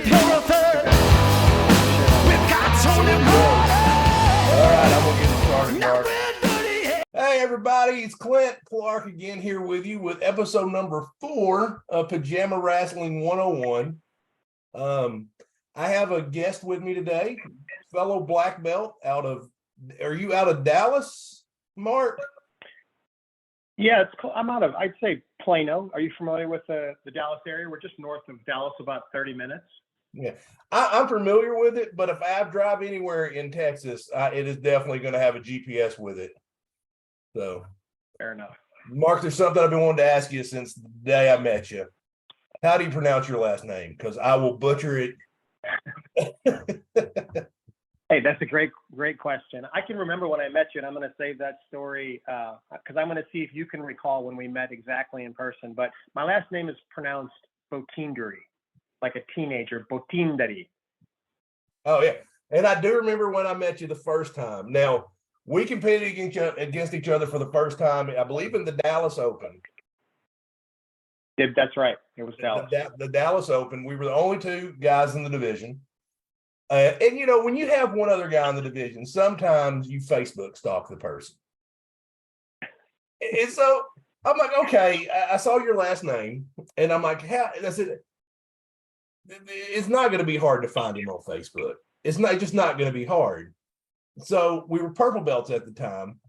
Hereford. We've got Tony Water. All right, I'm gonna get it started, Now Mark. we're dirty. Hey, everybody, it's Clint Clark again here with you with episode number 4 of Pajama Wrestling 101. I have a guest with me today, fellow black belt are you out of Dallas, Mark? Yeah, I'm out of, I'd say Plano. Are you familiar with the Dallas area? We're just north of Dallas, about 30 minutes. Yeah, I'm familiar with it, but if I drive anywhere in Texas, it is definitely going to have a GPS with it. So, Fair enough. Mark, there's something I've been wanting to ask you since the day I met you. How do you pronounce your last name? Because I will butcher it. Hey, that's a great question. I can remember when I met you, and I'm going to save that story because I'm going to see if you can recall when we met exactly in person. But my last name is pronounced Botinderi, like a teenager, Botinderi. Oh, yeah. And I do remember when I met you the first time. Now, we competed against each other for the first time, I believe, in the Dallas Open. That's right. It was Dallas. The Dallas Open. We were the only two guys in the division. And, you know, when you have one other guy in the division, sometimes you Facebook stalk the person. And so I'm like, okay, I saw your last name. And I'm like, I said, it's not going to be hard to find him on Facebook. It's just not going to be hard. So we were purple belts at the time.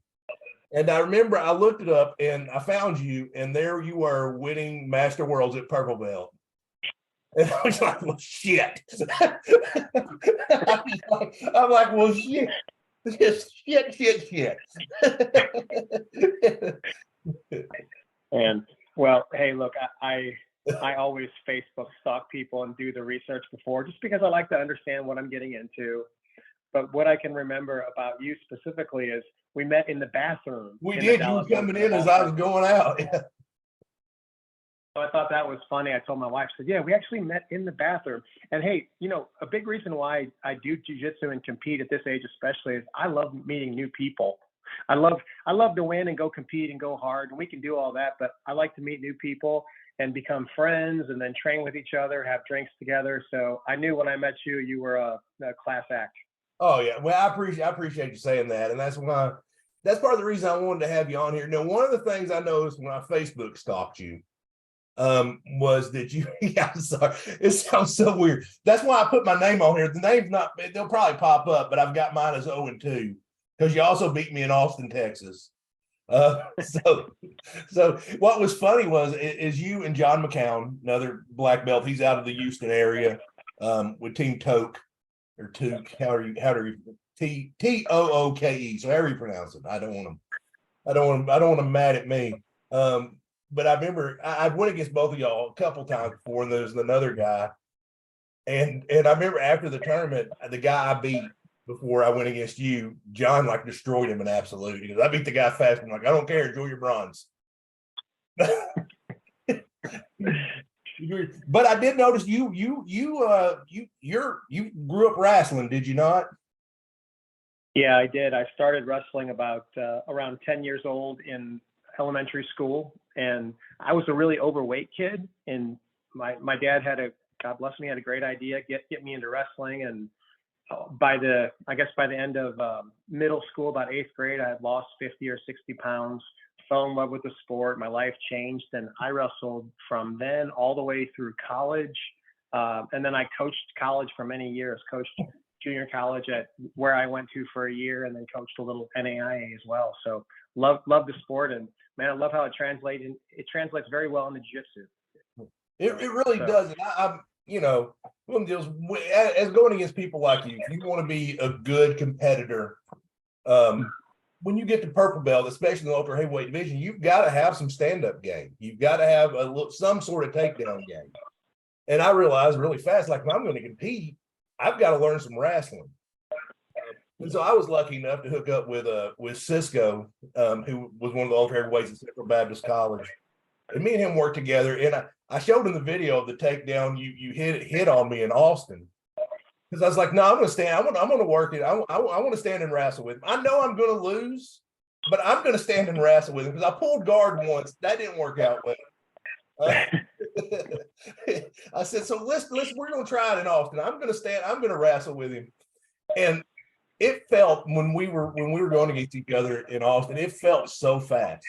And I remember I looked it up and I found you, and there you were winning Master Worlds at purple belt. And I was like, well, shit. I'm like, well, shit. Shit. And well, hey, look, I always Facebook stalk people and do the research before, just because I like to understand what I'm getting into. But what I can remember about you specifically is we met in the bathroom. We did. You were coming in as I was going out. Yeah. So I thought that was funny. I told my wife, I said, yeah, we actually met in the bathroom. And hey, you know, a big reason why I do jiu-jitsu and compete at this age especially is I love meeting new people. I love to win and go compete and go hard, and we can do all that, but I like to meet new people and become friends and then train with each other, have drinks together. So I knew when I met you, you were a class act. Oh yeah, well, I appreciate you saying that, and that's part of the reason I wanted to have you on here. Now, one of the things I noticed when I Facebook stalked you, was that you. Yeah, I'm sorry, it sounds so weird. That's why I put my name on here. The name's not; they'll probably pop up, but I've got mine as 0-2 because you also beat me in Austin, Texas. So what was funny is you and John McCown, another black belt. He's out of the Houston area, with Team Toke. Or Took, how do you Tooke? So however you pronounce it. I don't want them mad at me. But I remember I went against both of y'all a couple times before, and there's another guy. And I remember after the tournament, the guy I beat before I went against you, John, like, destroyed him in absolute. He goes, I beat the guy fast. I'm like, I don't care, enjoy your bronze. But I did notice you grew up wrestling, did you not? Yeah, I did. I started wrestling about around 10 years old in elementary school, and I was a really overweight kid. And my dad God bless me, had a great idea, get me into wrestling. And by the end of middle school, about 8th grade, I had lost 50 or 60 pounds. Fell in love with the sport. My life changed, and I wrestled from then all the way through college. And then I coached college for many years, coached junior college at where I went to for a year, and then coached a little NAIA as well. So love the sport, and man, I love how it translates. It translates very well into jiu-jitsu. It really does. And I'm, you know, one deals as going against people like you. If you want to be a good competitor, when you get to purple belt, especially in the ultra heavyweight division, you've got to have some stand-up game. You've got to have some sort of takedown game. And I realized really fast, like, if I'm going to compete, I've got to learn some wrestling. And so I was lucky enough to hook up with Cisco, who was one of the ultra heavyweights at Central Baptist College. And me and him worked together. And I showed him the video of the takedown you hit on me in Austin. Because I was like, no, I'm going to stand. I'm going to work it. I want to stand and wrestle with him. I know I'm going to lose, but I'm going to stand and wrestle with him because I pulled guard once. That didn't work out well. I said, so we're gonna try it in Austin. I'm gonna wrestle with him. And it felt when we were going against each other in Austin, it felt so fast.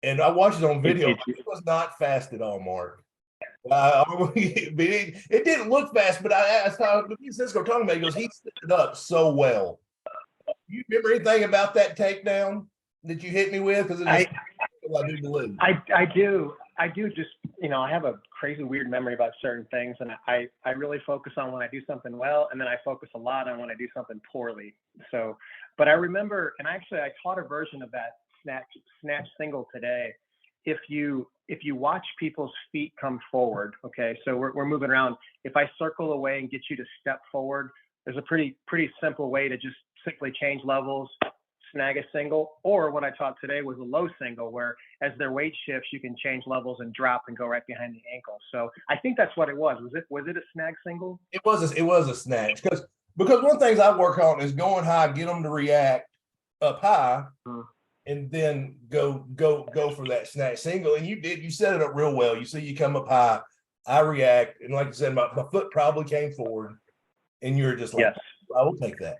And I watched it on video. It was not fast at all, Mark. It didn't look fast, but I asked how Cisco talking about. He goes, he set it up so well. You remember anything about that takedown that you hit me with? Because I do believe. I do. Just, I have a crazy weird memory about certain things, and I really focus on when I do something well, and then I focus a lot on when I do something poorly. So, but I remember, and actually I taught a version of that snatch single today. If you watch people's feet come forward, okay, so we're moving around. If I circle away and get you to step forward, there's a pretty simple way to just simply change levels, snag a single, or what I taught today was a low single, where as their weight shifts, you can change levels and drop and go right behind the ankle. So I think that's what it was. Was it a snag single? It was a snatch because one of the things I work on is going high, get them to react up high, and then go for that snatch single. And you set it up real well. You see, you come up high, I react, and like I said, my foot probably came forward, and you're just like, yes, I will take that.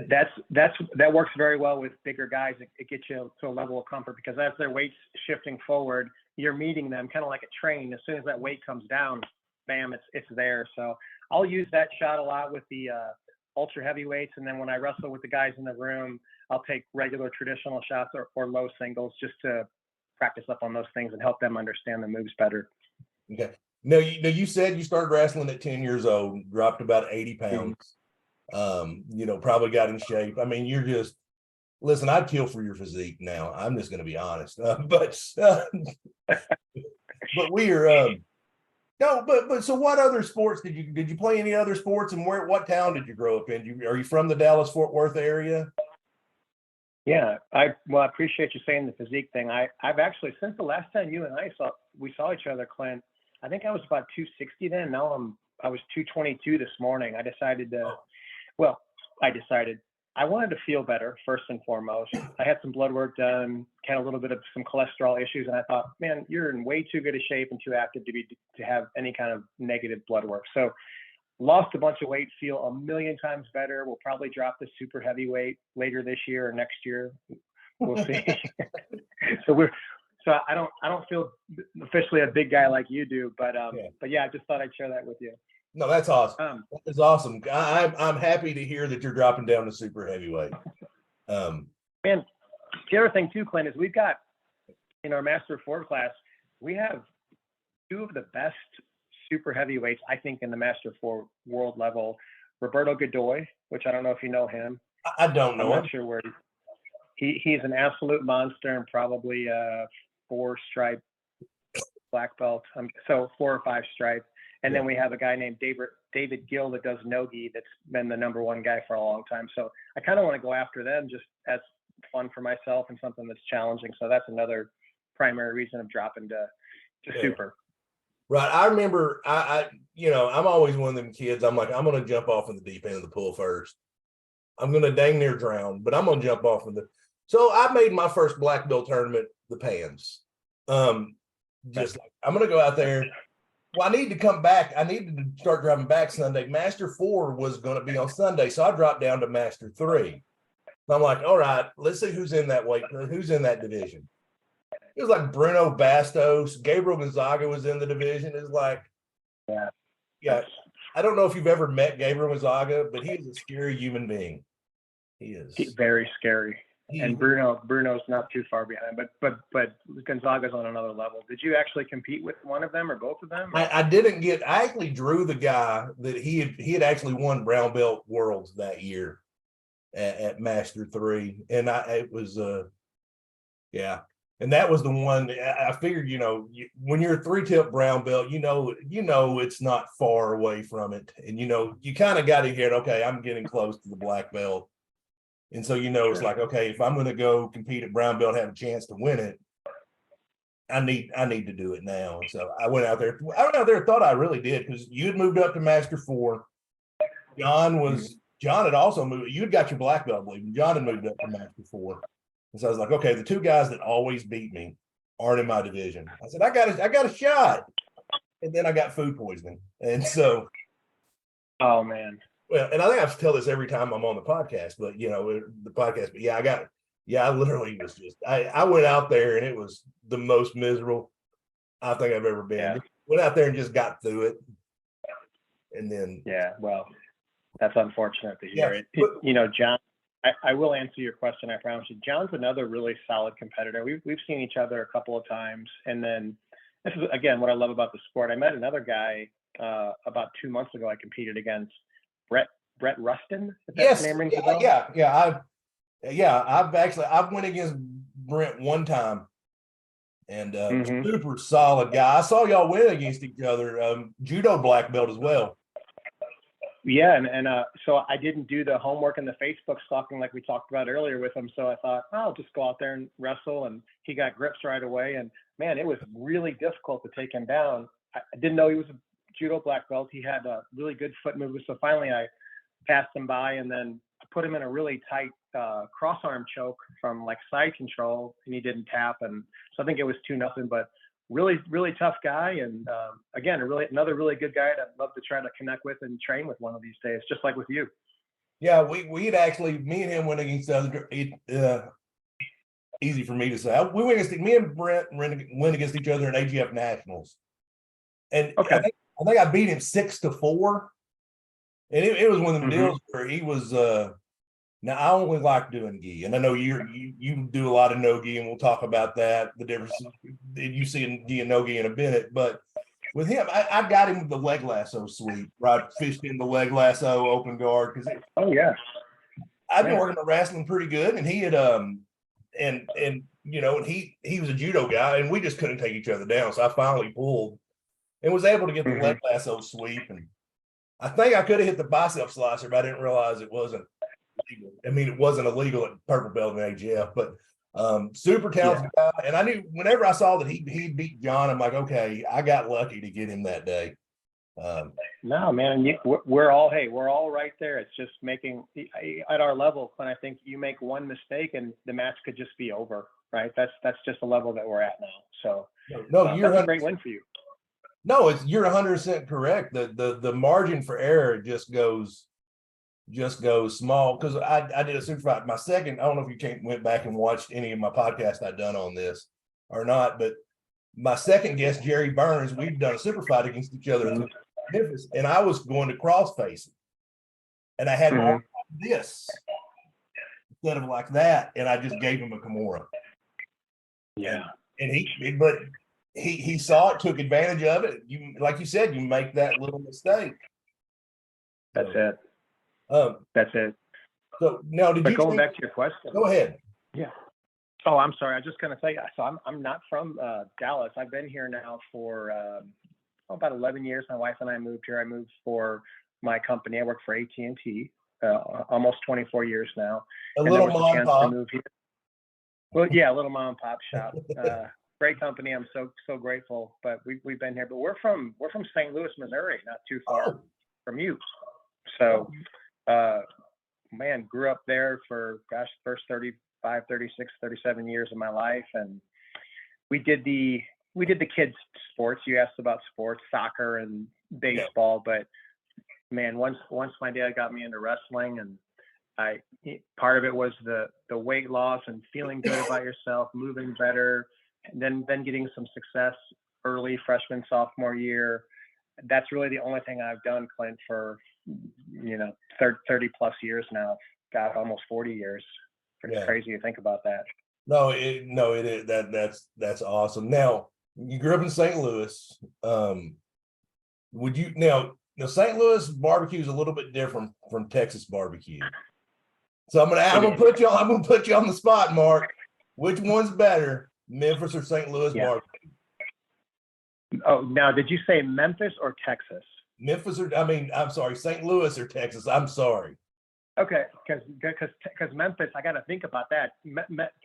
That works very well with bigger guys. It gets you to a level of comfort because as their weight's shifting forward, you're meeting them kind of like a train. As soon as that weight comes down, bam, it's there. So I'll use that shot a lot with the ultra heavyweights, and then when I wrestle with the guys in the room, I'll take regular traditional shots or low singles just to practice up on those things and help them understand the moves better. Okay. Now you said you started wrestling at 10 years old, dropped about 80 pounds. Probably got in shape. I mean, listen, I'd kill for your physique now. I'm just going to be honest. But we are, no, but so what other sports did you play any other sports, and what town did you grow up in? Are you from the Dallas-Fort Worth area? Yeah, I appreciate you saying the physique thing. I've actually, since the last time you and we saw each other, Clint, I think I was about 260 then. Now I was 222 this morning. I decided I wanted to feel better first and foremost. I had some blood work done, had a little bit of some cholesterol issues, and I thought, man, you're in way too good a shape and too active to have any kind of negative blood work. So lost a bunch of weight, feel a million times better. We'll probably drop the super heavyweight later this year or next year. We'll see. So I don't feel officially a big guy like you do, but yeah, I just thought I'd share that with you. No, that's awesome. That's awesome. I'm happy to hear that you're dropping down to super heavyweight. And the other thing too, Clint, is we've got in our Master 4 class, we have two of the best super heavyweights, I think, in the Master 4 world level. Roberto Godoy, which I don't know if you know him. I don't know. I'm not sure where he's an absolute monster and probably a 4-stripe black belt. So 4 or 5 stripe. And then we have a guy named David Gill that does no-gi that's been the #1 guy for a long time. So I kind of want to go after them just as fun for myself and something that's challenging. So that's another primary reason of dropping to super. Right. I remember I'm always one of them kids. I'm like, I'm going to jump off in the deep end of the pool first. I'm going to dang near drown, but I'm going to jump off so I made my first black belt tournament, the Pans. I'm going to go out there. Well, I need to come back. I needed to start driving back Sunday. Master 4 was going to be on Sunday, so I dropped down to Master 3. And I'm like, all right, let's see who's in that division. It was like Bruno Bastos, Gabriel Gonzaga was in the division. It's like, yeah. I don't know if you've ever met Gabriel Gonzaga, but he is a scary human being. He is. He's very scary. And Bruno's not too far behind, but Gonzaga's on another level. Did you actually compete with one of them or both of them? I didn't get. I actually drew the guy that he had actually won brown belt worlds that year at Master 3, and it was and that was the one. I figured, when you're a 3-tip brown belt, it's not far away from it, and you kind of got to get, okay, I'm getting close to the black belt. And so, it's like, okay, if I'm going to go compete at brown belt, have a chance to win it, I need to do it now. And so I went out there, thought I really did, because you'd moved up to Master 4. John had also moved. You'd got your black belt, I believe. John had moved up to Master 4. And so I was like, okay, the two guys that always beat me aren't in my division. I said, I got a shot. And then I got food poisoning. And so, Oh man. well, and I think I have to tell this every time I'm on the podcast, but the podcast, but I literally was I went out there and it was the most miserable I think I've ever been. Yeah. Went out there and just got through it. And then, Yeah, well, that's unfortunate to hear. John, I will answer your question, I promise you. John's another really solid competitor. We've seen each other a couple of times. And then this is, again, what I love about the sport. I met another guy about 2 months ago I competed against, Brett Rustin. If that name rings a bell. I've went against Brent one time. And super solid guy. I saw y'all win against each other. Judo black belt as well. Yeah, and so I didn't do the homework and the Facebook stalking like we talked about earlier with him. So I thought, I'll just go out there and wrestle. And he got grips right away. And man, it was really difficult to take him down. I didn't know he was a judo black belt. He had a really good foot movement. So finally I passed him by, and then I put him in a really tight cross arm choke from like side control, and he didn't tap. And so I think it was 2-0, but really, really tough guy. And again, another really good guy that I'd love to try to connect with and train with one of these days, just like with you. Yeah, we'd actually, me and him went against other. Easy for me to say. Me and Brent went against each other in AGF Nationals, and okay. I think I beat him 6-4, and it was one of them deals where he was. Now I only like doing gi, and I know you do a lot of no gi, and we'll talk about that. The difference you see in gi and no gi in a minute, but with him, I got him with the leg lasso sweep, right? Fished in the leg lasso open guard because I've been working on wrestling pretty good, and he had and he was a judo guy, and we just couldn't take each other down. So I finally pulled and was able to get the leg lasso sweep, and I think I could have hit the bicep slicer, but I didn't realize it wasn't illegal. I mean, it wasn't illegal at purple belt in AGF, but super talented guy. And I knew whenever I saw that he beat John, I'm like, okay, I got lucky to get him that day. No, man, we're all right there. It's just making at our level, and I think you make one mistake and the match could just be over, right? That's just the level that we're at now. So you're that's a great win for you. No, you're 100% correct. The margin for error just goes small, because I did a super fight. My second, I don't know if you went back and watched any of my podcasts I've done on this or not, but my second guest, Jerry Burns, we've done a super fight against each other in Memphis, and I was going to cross face, and I had my arm like this instead of like that, and I just gave him a Kimura. Yeah, and he saw it, took advantage of it. You, like you said, you make that little mistake. That's it. That's it. So now, going back to your question? Go ahead. Yeah. Oh, I'm sorry. I was just going to say, so I'm not from Dallas. I've been here now for about 11 years. My wife and I moved here. I moved for my company. I work for AT&T, almost 24 years now. A little mom and pop. Well, yeah, a little mom and pop shop. Great company. I'm so grateful. But we've been here. But we're from St. Louis, Missouri, not too far from you. So, man, grew up there for first 35, 36, 37 years of my life, and we did the kids sports. You asked about sports, soccer and baseball, but man, once my dad got me into wrestling, and part of it was the weight loss and feeling good about yourself, moving better, and then getting some success early freshman, sophomore year. That's really the only thing I've done, Clint, for 30 plus years now. God, almost 40 years. Pretty crazy to think about that. No, it is. That's awesome. Now, you grew up in St. Louis. Would you now St. Louis barbecue is a little bit different from Texas barbecue. So I'm gonna put you on the spot, Mark. Which one's better, Memphis or St. Louis barbecue? Oh, now did you say Memphis or Texas? Memphis I'm sorry, St. Louis or Texas. I'm sorry. Okay, because Memphis, I got to think about that.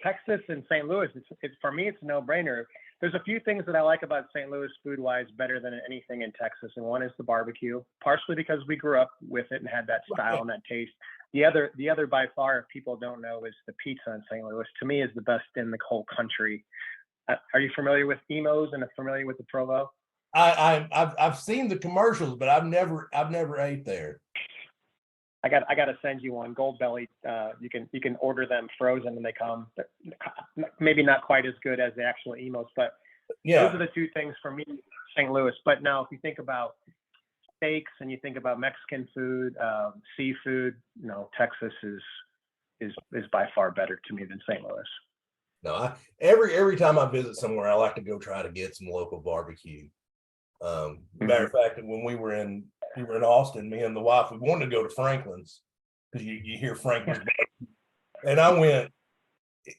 Texas and St. Louis, it's for me, it's a no-brainer. There's a few things that I like about St. Louis food-wise better than anything in Texas, and one is the barbecue, partially because we grew up with it and had that style and that taste. The other by far, if people don't know, is the pizza in St. Louis. To me, is the best in the whole country. Are you familiar with Emos and familiar with the Provo? I've seen the commercials, but I've never ate there. I got to send you one. Gold Belly. You can order them frozen and they come. Maybe not quite as good as the actual Emos, but Yeah, those are the two things for me, St. Louis. But now, if you think about steaks and you think about Mexican food, seafood, Texas is by far better to me than St. Louis. no, every time I visit somewhere, I like to go try to get some local barbecue. Matter of fact, when we were in Austin, me and the wife, we wanted to go to Franklin's because you hear Franklin's, and I went.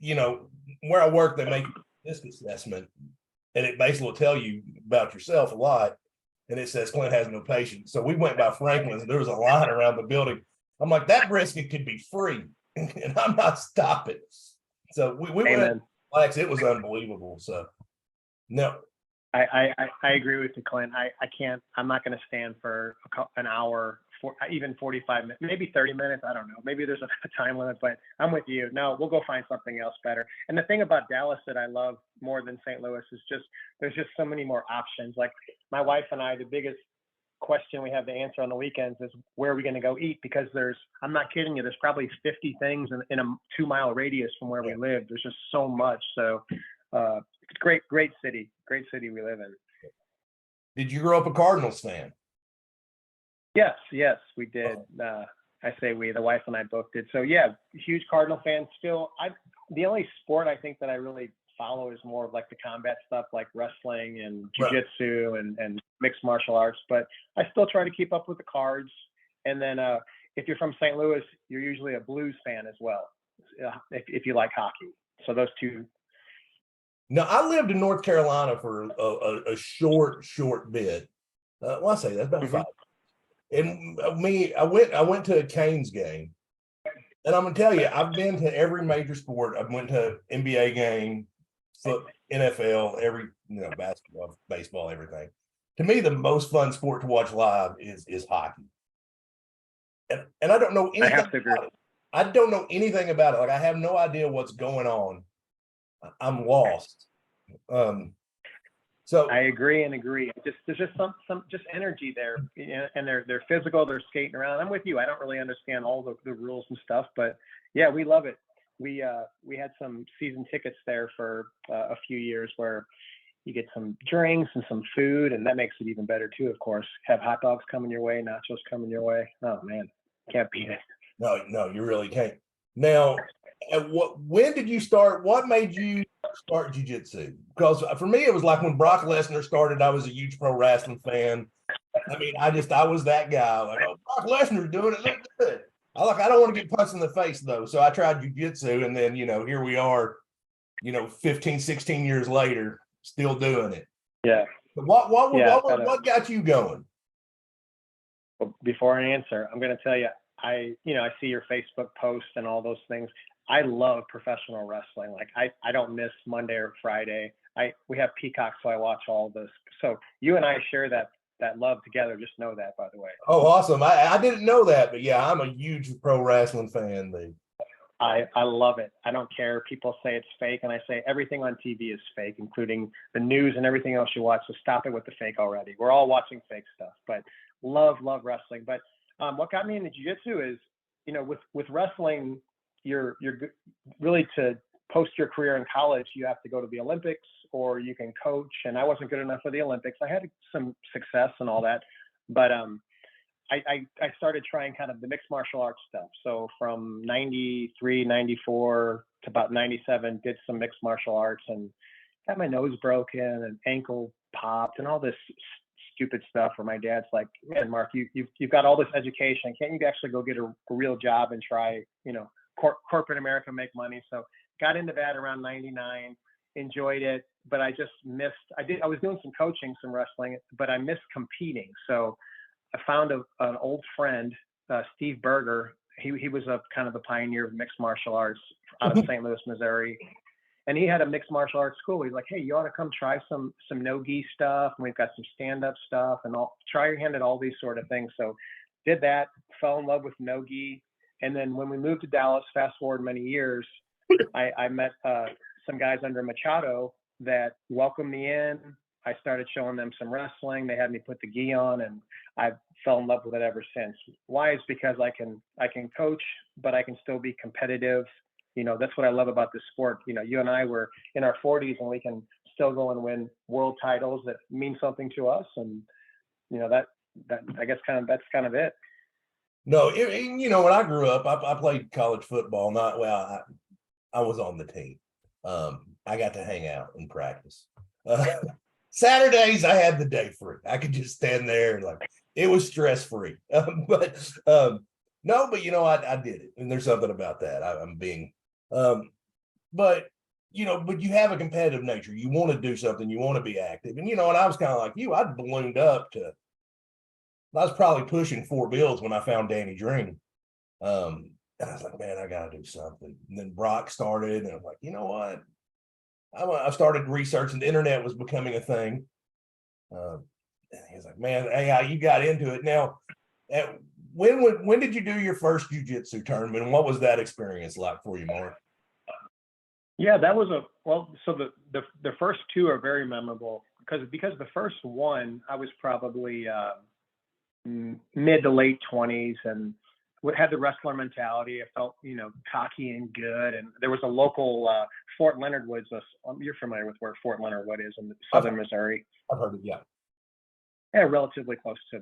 Where I work, they make this assessment, and it basically will tell you about yourself a lot. And it says Clint has no patience. So we went by Franklin's, and there was a line around the building. I'm like, that brisket could be free, and I'm not stopping. So we went. Like, it was unbelievable. So no. I agree with you, Clint. I can't. I'm not going to stand for an hour, even 45 minutes, maybe 30 minutes. I don't know. Maybe there's a time limit, but I'm with you. No, we'll go find something else better. And the thing about Dallas that I love more than St. Louis is there's just so many more options. Like my wife and I, the biggest question we have to answer on the weekends is where are we going to go eat? Because I'm not kidding you, there's probably 50 things in a 2-mile radius from where we live. There's just so much. So great city we live in. Did you grow up a Cardinals fan? Yes, we did. I say we, the wife and I both did. So yeah, huge Cardinal fan still. The only sport I think that I really follow is more of like the combat stuff, like wrestling and jiu-jitsu and mixed martial arts, but I still try to keep up with the Cards. And then if you're from St. Louis, you're usually a Blues fan as well, if you like hockey. So those two. No, I lived in North Carolina for a short bit. Well, I say that's about 5. And I went to a Canes game, and I'm gonna tell you, I've been to every major sport. I went to NBA game, NFL, every basketball, baseball, everything. To me, the most fun sport to watch live is hockey. And I don't know anything. I have to agree. I don't know anything about it. Like I have no idea what's going on. I'm lost. So I agree. There's just some energy there, and they're physical. They're skating around. I'm with you. I don't really understand all the rules and stuff, but yeah, we love it. We had some season tickets there for a few years where you get some drinks and some food, and that makes it even better too. Of course, have hot dogs coming your way, nachos coming your way. Oh man, can't beat it. No, you really can't. Now, when did you start? What made you start jiu-jitsu? Because for me, it was like when Brock Lesnar started, I was a huge pro wrestling fan. I mean, I was that guy. Like, oh, Brock Lesnar's doing it. Look good. I don't want to get punched in the face though. So I tried jiu-jitsu, and then, here we are, 15, 16 years later, still doing it. Yeah. But what got you going? Well, before I answer, I'm going to tell you, I see your Facebook posts and all those things. I love professional wrestling. Like I don't miss Monday or Friday. We have Peacock, so I watch all this. So you and I share that love together. Just know that, by the way. Oh, awesome. I didn't know that, but yeah, I'm a huge pro wrestling fan, dude. I love it. I don't care. People say it's fake, and I say everything on TV is fake, including the news and everything else you watch. So stop it with the fake already. We're all watching fake stuff, but love wrestling. But what got me into jiu-jitsu is, with wrestling, you're really, to post your career in college, you have to go to the Olympics or you can coach. And I wasn't good enough for the Olympics. I had some success and all that, but I started trying kind of the mixed martial arts stuff. So from 93, 94 to about 97, did some mixed martial arts and got my nose broken and ankle popped and all this stupid stuff where my dad's like, man, Mark, you've got all this education. Can't you actually go get a real job and try, corporate America, make money? So got into that around 99, enjoyed it, but I just missed, I was doing some coaching, some wrestling, but I missed competing. So I found an old friend, Steve Berger. He was a kind of a pioneer of mixed martial arts out of St. Louis, Missouri. And he had a mixed martial arts school. He's like, hey, you ought to come try some no-gi stuff. And we've got some stand-up stuff and try your hand at all these sort of things. So did that, fell in love with no-gi. And then when we moved to Dallas, fast forward many years, I met some guys under Machado that welcomed me in. I started showing them some wrestling. They had me put the gi on, and I fell in love with it ever since. Why? Is because I can coach, but I can still be competitive. That's what I love about this sport. You and I were in our 40s, and we can still go and win world titles that mean something to us. And that I guess that's kind of it. No, when I grew up, I played college football. I was on the team. I got to hang out and practice. Saturdays, I had the day free. I could just stand there and it was stress free. But I did it, and there's something about that. I'm being, but you have a competitive nature. You want to do something. You want to be active, and I was kind of like you. I'd ballooned up to. I was probably pushing 4 bills when I found Danny Dream. And I was like, man, I got to do something. And then Brock started, and I'm like, you know what? I started researching. The internet was becoming a thing. And he's like, man, hey, you got into it. Now, when did you do your first jiu-jitsu tournament, and what was that experience like for you, Mark? Yeah, that was so the first 2 are very memorable because the first one, I was probably mid to late 20s and had the wrestler mentality. I felt, cocky and good. And there was a local Fort Leonard Woods. You're familiar with where Fort Leonard Wood is in southern Missouri. I've heard of it, yeah. Yeah, relatively close to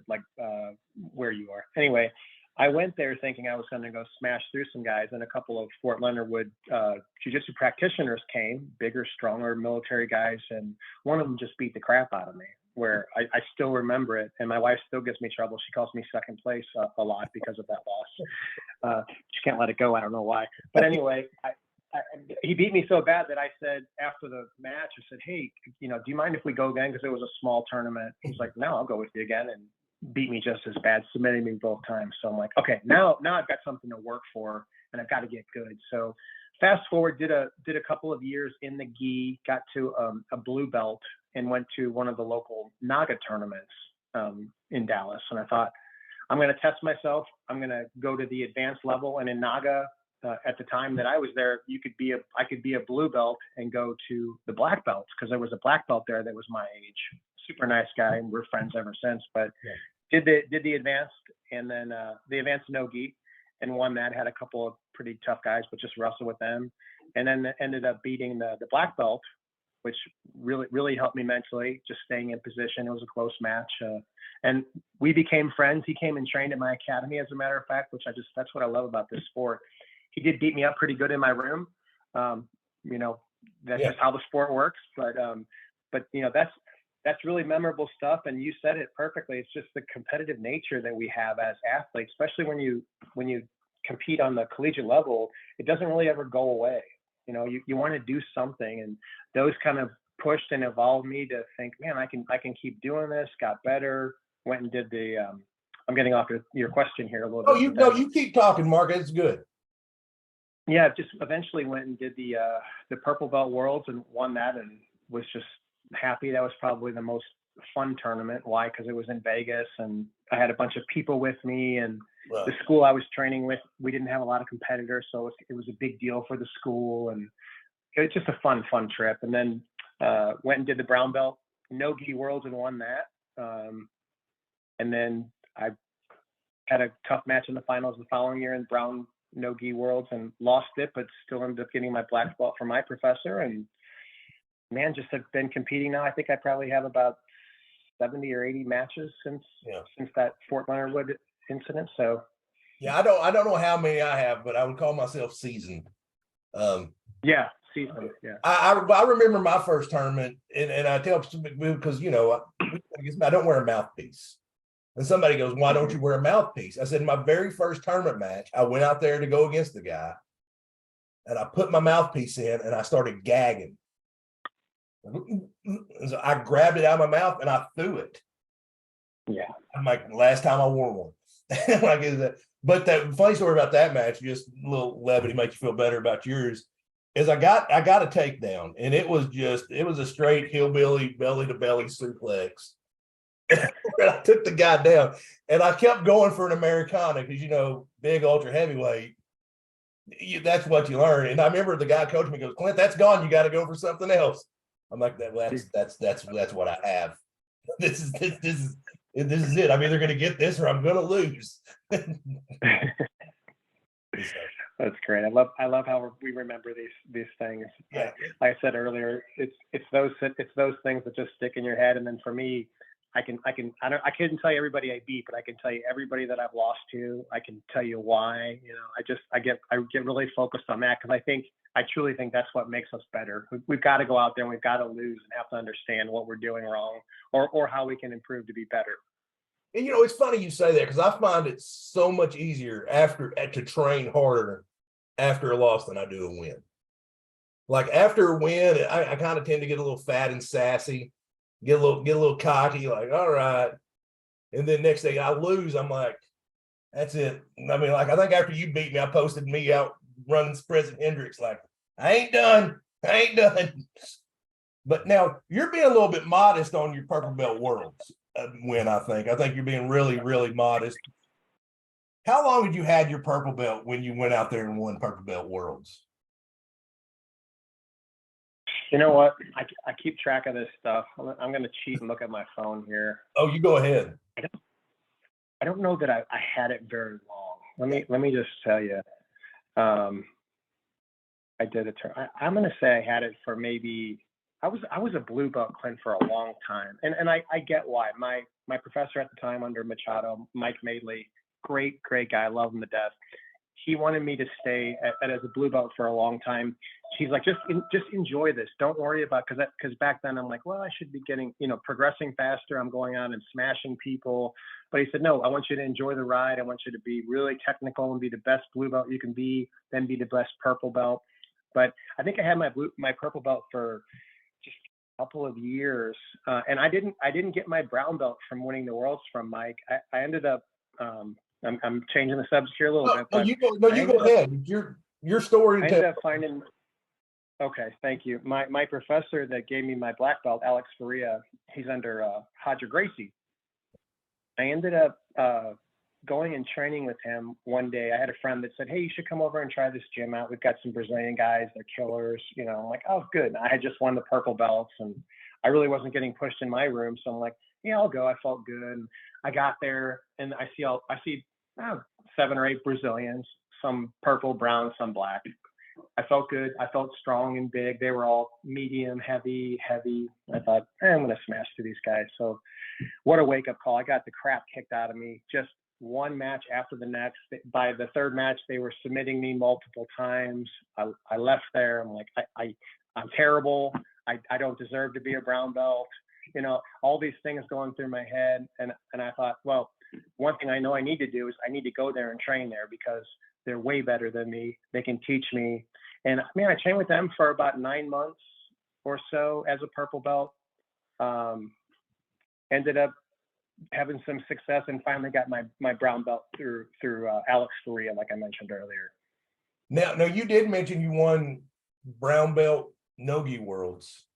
where you are. Anyway, I went there thinking I was going to go smash through some guys, and a couple of Fort Leonard Wood jiu-jitsu practitioners came, bigger, stronger military guys, and one of them just beat the crap out of me, where I still remember it, and my wife still gives me trouble. She calls me second place a lot because of that loss. She can't let it go. I don't know why. But anyway, he beat me so bad that I said after the match, I said, hey, do you mind if we go again? Because it was a small tournament. He's like, no, I'll go with you again, and beat me just as bad, submitting me both times. So I'm like, okay, now I've got something to work for, and I've got to get good. So fast forward, did a couple of years in the gi, got to a blue belt, and went to one of the local Naga tournaments in Dallas. And I thought, I'm going to test myself. I'm going to go to the advanced level. And in Naga, at the time that I was there, I could be a blue belt and go to the black belts, because there was a black belt there that was my age. Super nice guy, and we're friends ever since. But did the advanced, and then the advanced no gi, and won that. Had a couple of pretty tough guys, but just wrestled with them, and then ended up beating the black belt, which really helped me mentally, just staying in position. It was a close match, and we became friends. He came and trained at my academy, as a matter of fact, that's what I love about this sport. He did beat me up pretty good in my room. That's just how the sport works. But that's really memorable stuff. And you said it perfectly. It's just the competitive nature that we have as athletes, especially when you compete on the collegiate level. It doesn't really ever go away. You want to do something, and those kind of pushed and evolved me to think, man, I can keep doing this. Got better. Went and did the. I'm getting off your question here a little bit. You keep talking, Mark. It's good. Yeah, just eventually went and did the Purple Belt Worlds and won that, and was just happy. That was probably the most fun tournament. Why? Because it was in Vegas, and I had a bunch of people with me, and the school I was training with, we didn't have a lot of competitors, so it was a big deal for the school, and it was just a fun trip. And then went and did the brown belt no gi worlds and won that. And then I had a tough match in the finals the following year in brown no gi worlds and lost it, but still ended up getting my black belt from my professor. And man, just have been competing now. I think I probably have about 70 or 80 matches since that Fort Leonard Wood incident. So yeah, I don't know how many I have, but I would call myself seasoned. Seasoned. Yeah. I remember my first tournament, and I tell people, because I don't wear a mouthpiece. And somebody goes, why don't you wear a mouthpiece? I said, in my very first tournament match, I went out there to go against the guy, and I put my mouthpiece in, and I started gagging. So I grabbed it out of my mouth and I threw it. Yeah. I'm like, last time I wore one. But the funny story about that match, just a little levity, make you feel better about yours, is I got a takedown, and it was a straight hillbilly belly to belly suplex. I took the guy down, and I kept going for an Americana because big ultra heavyweight, that's what you learn. And I remember the guy coaching me goes, Clint, that's gone. You got to go for something else. I'm like that's what I have. This is it. I'm either going to get this or I'm going to lose. That's great. I love how we remember these things. Yeah. Like I said earlier, it's those things that just stick in your head. And then for me, I couldn't tell you everybody I beat, but I can tell you everybody that I've lost to. I can tell you why. You know, I get really focused on that because I truly think that's what makes us better. We've got to go out there and we've got to lose and have to understand what we're doing wrong or how we can improve to be better. And it's funny you say that because I find it so much easier to train harder after a loss than I do a win. Like after a win, I kind of tend to get a little fat and sassy, get a little cocky, like, all right. And then next day I lose, I'm like, that's it. I mean, like I think after you beat me, I posted me out running President Hendricks, like, I ain't done. But now you're being a little bit modest on your purple belt worlds win, I think you're being really, really modest. How long had you had your purple belt when you went out there and won purple belt worlds? You know what? I keep track of this stuff. I'm going to cheat and look at my phone here. Oh, you go ahead. I don't know that I had it very long. Let me just tell you. I did it. I'm going to say I had it for maybe. I was a blue belt, Clint, for a long time, and I get why. My professor at the time under Machado, Mike Madeley, great guy, I love him to death. He wanted me to stay as a blue belt for a long time. He's like, just enjoy this. Don't worry about because back then I'm like, well, I should be getting progressing faster. I'm going on and smashing people, but he said, no, I want you to enjoy the ride. I want you to be really technical and be the best blue belt you can be, then be the best purple belt. But I think I had my purple belt for just a couple of years, and I didn't get my brown belt from winning the worlds from Mike. I ended up. I'm changing the subject here a little bit. But you go ahead. Your story. I ended up finding. Okay, thank you. My professor that gave me my black belt, Alex Faria, he's under Hodger Gracie. I ended up going and training with him one day. I had a friend that said, hey, you should come over and try this gym out. We've got some Brazilian guys, they're killers. I'm like, oh, good. I had just won the purple belts and I really wasn't getting pushed in my room. So I'm like, yeah, I'll go. I felt good. And I got there and I see 7 or 8 Brazilians, some purple, brown, some black. I felt good. I felt strong and big. They were all medium, heavy. I thought, I'm going to smash through these guys. So what a wake-up call. I got the crap kicked out of me just one match after the next. By the third match, they were submitting me multiple times. I left there. I'm like, I'm terrible. I don't deserve to be a brown belt. All these things going through my head. And I thought, well, one thing I know I need to do is I need to go there and train there because they're way better than me. They can teach me. And I trained with them for about 9 months or so as a purple belt. Ended up having some success and finally got my brown belt through Alex Faria, like I mentioned earlier. Now you did mention you won brown belt Nogi worlds.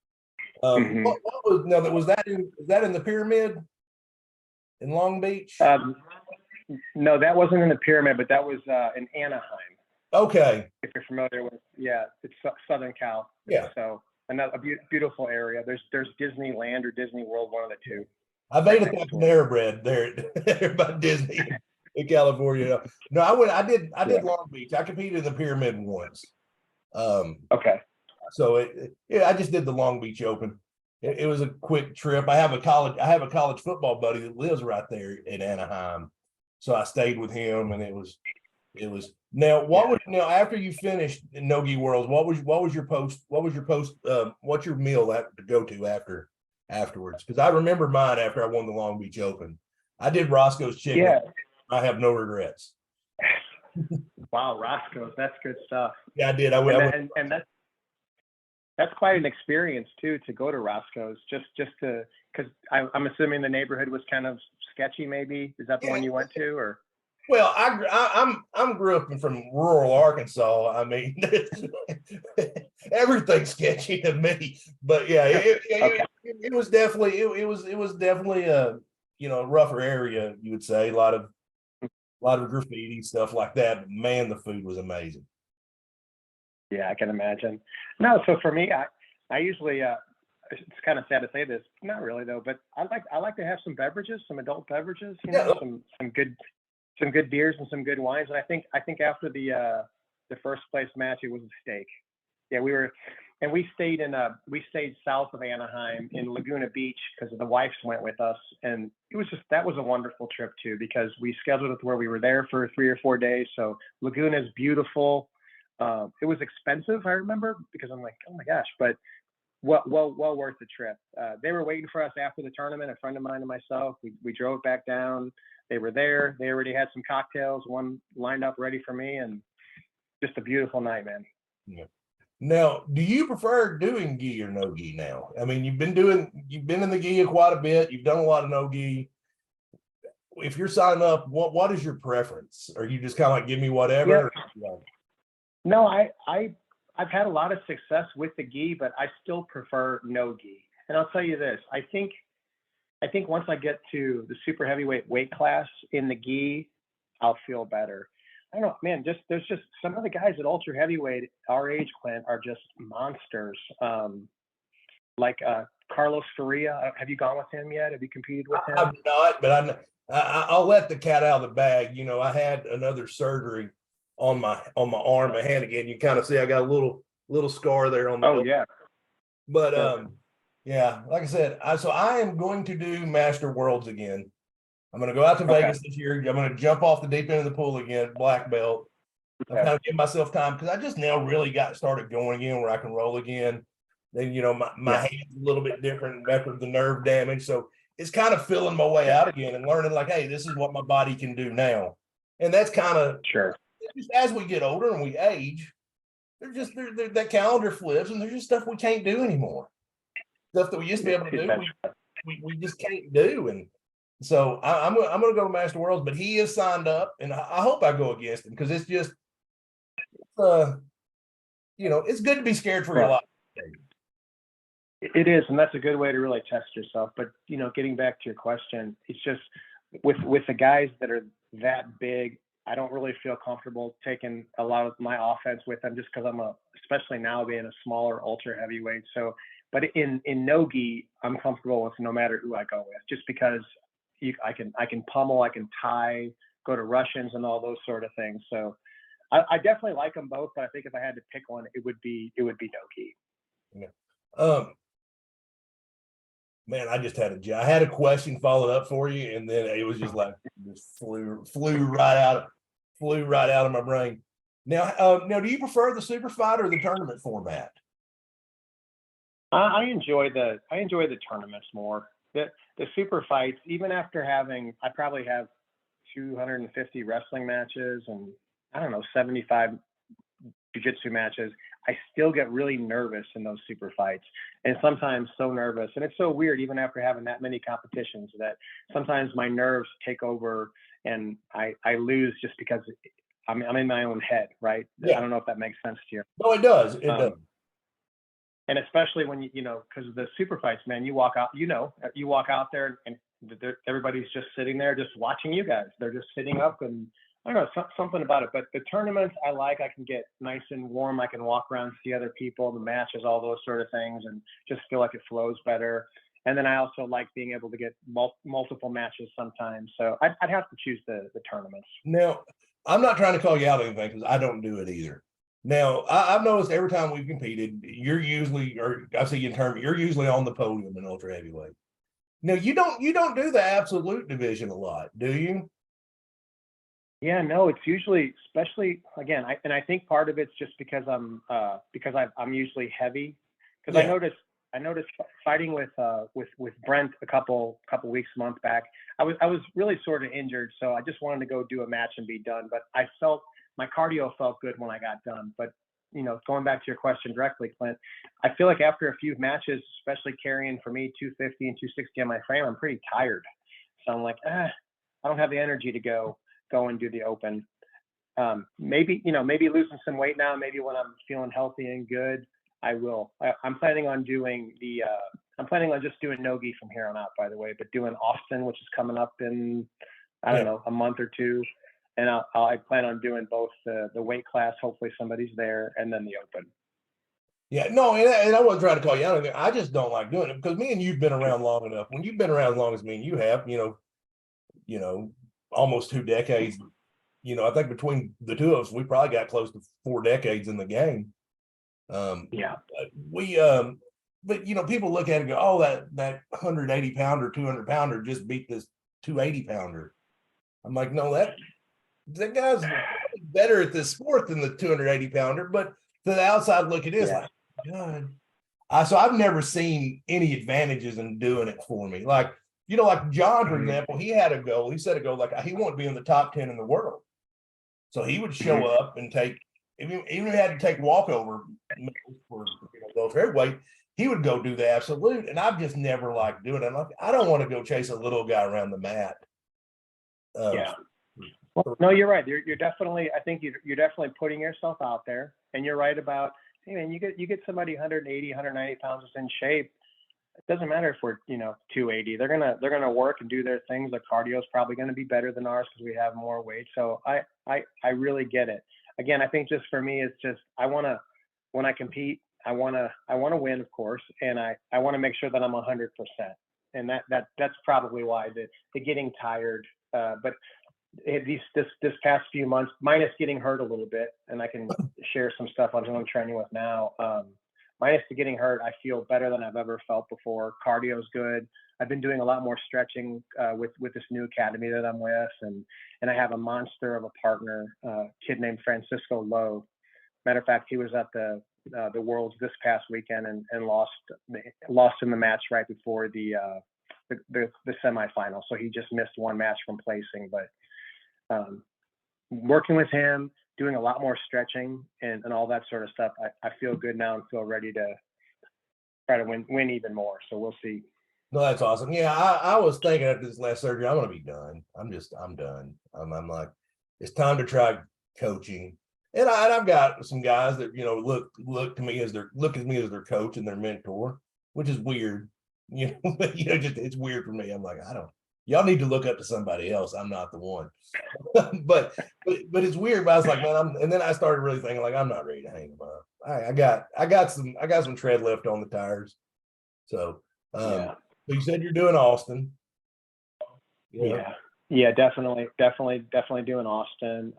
Mm-hmm. What was that in the pyramid in Long Beach? No, that wasn't in the pyramid, but that was in Anaheim. Okay. If you're familiar with, it's Southern Cal. Yeah. So another beautiful area. There's Disneyland or Disney World, one of the two. I made it that Panera Bread there by Disney in California. No, I did Long Beach. I competed in the pyramid once. Okay. So I just did the Long Beach Open. It was a quick trip. I have a college football buddy that lives right there in Anaheim. So I stayed with him and it was now after you finished in Nogi Worlds, what's your meal to go to afterwards? Because I remember mine after I won the Long Beach Open. I did Roscoe's chicken. Yeah. I have no regrets. Wow, Roscoe's, that's good stuff. Yeah, I did. And that's quite an experience too, to go to Roscoe's just to, because I'm assuming the neighborhood was kind of sketchy. Maybe is that the one you went to, or? Well, I'm grew up from rural Arkansas. I mean, everything's sketchy to me. But yeah, it was definitely a rougher area. You would say a lot of graffiti stuff like that. But man, the food was amazing. Yeah, I can imagine. No, so for me, I usually it's kind of sad to say this, not really though, but I like to have some beverages, some adult beverages, you Yeah. know, some good beers and some good wines. And I think after the first place match, it was a steak. Yeah, we stayed south of Anaheim in Laguna Beach because the wives went with us, and that was a wonderful trip too, because we scheduled it where we were there for 3 or 4 days. So Laguna is beautiful. It was expensive, I remember, because I'm like, oh my gosh, but well worth the trip. They were waiting for us after the tournament, a friend of mine and myself. We drove back down. They were there. They already had some cocktails, one lined up ready for me, and just a beautiful night, man. Yeah. Now, do you prefer doing gi or no gi now? I mean, you've been in the gi quite a bit. You've done a lot of no gi. If you're signing up, what is your preference? Are you just kind of like, give me whatever? Yeah. No, I've had a lot of success with the gi, but I still prefer no gi. And I'll tell you this, I think once I get to the super heavyweight weight class in the gi, I'll feel better. I don't know, man, there's just some of the guys at ultra heavyweight, our age, Clint, are just monsters. Like Carlos Faria. Have you gone with him yet? Have you competed with him? I've not, but I'll let the cat out of the bag. You know, I had another surgery on my arm, my hand again. You kind of see I got a little scar there on the elbow. Yeah. But yeah, like I said, I am going to do Master Worlds again. I'm going to go out to Vegas this year. I'm going to jump off the deep end of the pool again, black belt. I'm kind of giving myself time because I just now really got started going again where I can roll again. Then, you know, my hand's a little bit different after the nerve damage. So it's kind of feeling my way out again and learning like, hey, this is what my body can do now. And that's kind of just as we get older and we age, they're that calendar flips and there's just stuff we can't do anymore. Stuff that we used to be able to do, we just can't do. And so I'm going to go to Master Worlds, but he is signed up, and I hope I go against him because it's just, you know, it's good to be scared for your life. It is, and that's a good way to really test yourself. But you know, getting back to your question, it's just with the guys that are that big, I don't really feel comfortable taking a lot of my offense with them just because especially now being a smaller ultra heavyweight. So, but in no-gi, I'm comfortable with no matter who I go with, just because I can pummel, I can tie, go to Russians and all those sort of things. So I definitely like them both, but I think if I had to pick one, it would be no-gi. Yeah. Man, I had a question followed up for you, and then it was just like just flew right out of my brain. Now, do you prefer the super fight or the tournament format? I enjoy the tournaments more. The super fights, even after I probably have 250 wrestling matches and I don't know 75 jiu-jitsu matches. I still get really nervous in those super fights, and sometimes so nervous. And it's so weird, even after having that many competitions, that sometimes my nerves take over and I lose just because I'm in my own head, right? Yeah. I don't know if that makes sense to you. No, it does. It does. And especially when because of the super fights, man, you walk out there and everybody's just sitting there, just watching you guys. They're just sitting up, and I don't know, something about it. But the tournaments, I can get nice and warm. I can walk around, see other people, the matches, all those sort of things, and just feel like it flows better. And then I also like being able to get multiple matches sometimes. So I'd have to choose the tournaments. Now, I'm not trying to call you out or anything because I don't do it either. Now, I've noticed every time we've competed, you're usually on the podium in ultra heavyweight. Now, you don't do the absolute division a lot, do you? Yeah, no, it's usually, especially again, I think part of it's just because I'm usually heavy. Because I noticed fighting with Brent a couple months back, I was really sort of injured, so I just wanted to go do a match and be done. But I felt my cardio felt good when I got done. But going back to your question directly, Clint, I feel like after a few matches, especially carrying for me 250 and 260 on my frame, I'm pretty tired. So I'm like, I don't have the energy to go and do the open. Maybe losing some weight now, maybe when I'm feeling healthy and good, I will. I'm planning on just doing no-gi from here on out, by the way, but doing Austin, which is coming up in, I don't know, a month or two. And I plan on doing both the weight class, hopefully somebody's there, and then the open. Yeah, no, and I wasn't trying to call you out. I just don't like doing it because me and you've been around long enough. When you've been around as long as me and you have, almost 2 decades. I think between the two of us, we probably got close to 4 decades in the game. Yeah. We but people look at it and go, oh, that 180 pounder, 200 pounder just beat this 280 pounder. I'm like, no, that guy's better at this sport than the 280 pounder, but to the outside look, it is like, God. So I've never seen any advantages in doing it for me. Like, like John, for example, he had a goal. He set a goal like he wanted to be in the top 10 in the world. So he would show up and take, even if he had to take walkover for those heavyweight, he would go do the absolute. And I've just never liked doing it. I'm like, I don't want to go chase a little guy around the mat. Yeah. Well, no, you're right. You're definitely, I think you're definitely putting yourself out there, and you're right about, hey man, you get somebody 180, 190 pounds that's in shape. It doesn't matter if we're 280. They're gonna work and do their things. The cardio is probably going to be better than ours because we have more weight. So I really get it. Again, I think just for me, it's just when I compete, I wanna win, of course, and I want to make sure that I'm 100%. And that's probably why the getting tired. But this past few months, minus getting hurt a little bit, and I can share some stuff on who I'm training with now. Minus the getting hurt, I feel better than I've ever felt before. Cardio's good. I've been doing a lot more stretching with this new academy that I'm with, and I have a monster of a partner, kid named Francisco Lowe. Matter of fact, he was at the Worlds this past weekend and lost in the match right before the semifinal. So he just missed one match from placing, but working with him, doing a lot more stretching and all that sort of stuff, I feel good now and feel ready to try to win even more. So we'll see. No, that's awesome. Yeah, I was thinking after this last surgery, I'm going to be done. I'm done. I'm like, it's time to try coaching. And I've got some guys that look at me as their coach and their mentor, which is weird. Just it's weird for me. I'm like, y'all need to look up to somebody else. I'm not the one. but it's weird. But I was like, man, and then I started really thinking like, I'm not ready to hang them up. I got some tread left on the tires. So so you said you're doing Austin. Yeah, definitely doing Austin.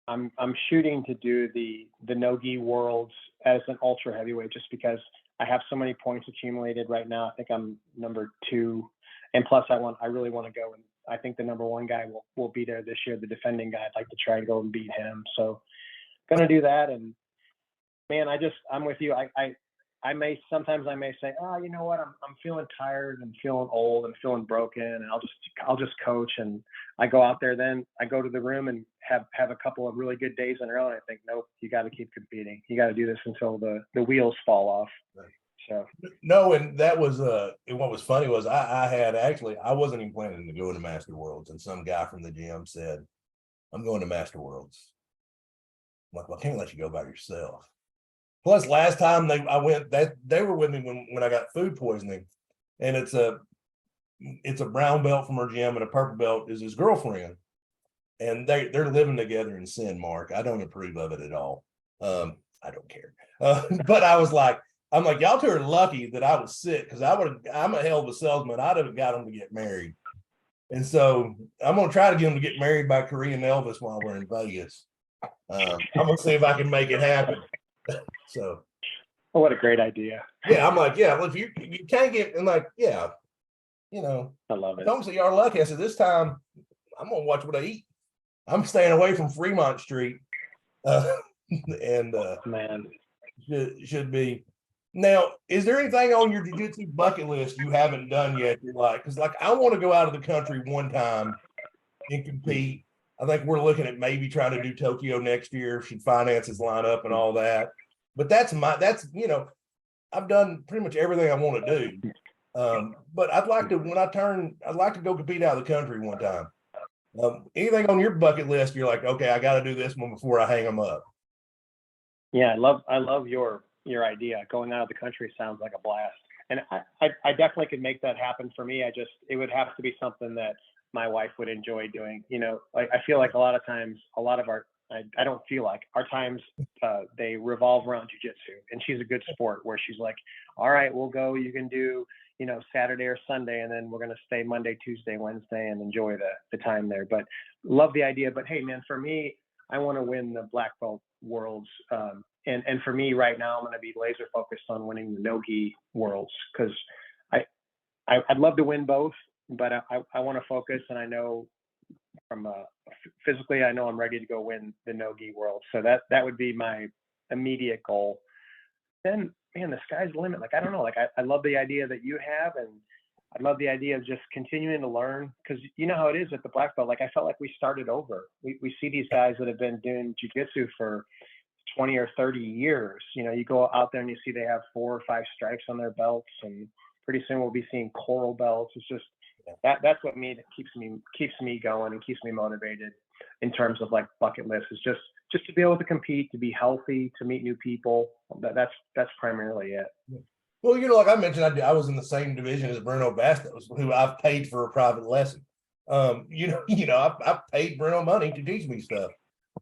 I'm shooting to do the no-gi worlds as an ultra heavyweight just because I have so many points accumulated right now. I think I'm number 2, and plus I really want to go, and I think the number 1 guy will be there this year, the defending guy. I'd like to try and go and beat him. So gonna do that. And man, I'm with you. I may say, oh, you know what, I'm feeling tired and feeling old and feeling broken, and I'll just coach. And I go out there, then I go to the room and have a couple of really good days in a row. And I think, nope, you got to keep competing. You got to do this until the wheels fall off. Right. So no, and that was and what was funny was I wasn't even planning to go into Master Worlds, and some guy from the gym said, I'm going to Master Worlds. I'm like, well, I can't let you go by yourself. Plus, last time I went, they were with me when I got food poisoning, and it's a brown belt from her gym and a purple belt is his girlfriend, and they're living together in sin. Mark, I don't approve of it at all. I don't care, but I'm like, y'all two are lucky that I was sick because I'm a hell of a salesman. I'd have got them to get married, and so I'm gonna try to get them to get married by Korean Elvis while we're in Vegas. I'm gonna see if I can make it happen. So, oh, what a great idea. Yeah, I'm like, yeah, well, if you can't get, and like, yeah, I love it. Don't say y'all lucky. I said, this time I'm gonna watch what I eat. I'm staying away from Fremont Street, and man, should be. Now, is there anything on your jiu-jitsu bucket list you haven't done yet? You're like, because like I want to go out of the country one time and compete. I think we're looking at maybe trying to do Tokyo next year should finances line up and all that. But that's I've done pretty much everything I want to do. But I'd like to go compete out of the country one time. Anything on your bucket list? You're like, okay, I got to do this one before I hang them up. Yeah, I love your idea. Going out of the country sounds like a blast, and I definitely could make that happen for me. It would have to be something that my wife would enjoy doing. I feel like a lot of times, a lot of our I don't feel like our times, they revolve around jujitsu, and she's a good sport where she's like, all right, we'll go, you can do, Saturday or Sunday, and then we're going to stay Monday, Tuesday, Wednesday, and enjoy the time there. But love the idea. But hey, man, for me, I want to win the black belt worlds. And for me right now, I'm going to be laser focused on winning the no-gi worlds, because I'd love to win both, but I want to focus, and I know from physically, I know I'm ready to go win the no-gi world. So that would be my immediate goal. Then, man, the sky's the limit. Like, I don't know, like I love the idea that you have, and I love the idea of just continuing to learn, because you know how it is at the black belt. Like, I felt like we started over. We see these guys that have been doing jiu-jitsu for 20 or 30 years. You go out there and you see they have 4 or 5 stripes on their belts, and pretty soon we'll be seeing coral belts. It's just that's what keeps me going and keeps me motivated in terms of like bucket list, is just to be able to compete, to be healthy, to meet new people. That's primarily it. Well, like I mentioned, I was in the same division as Bruno Bastos, who I've paid for a private lesson. I've paid Bruno money to teach me stuff.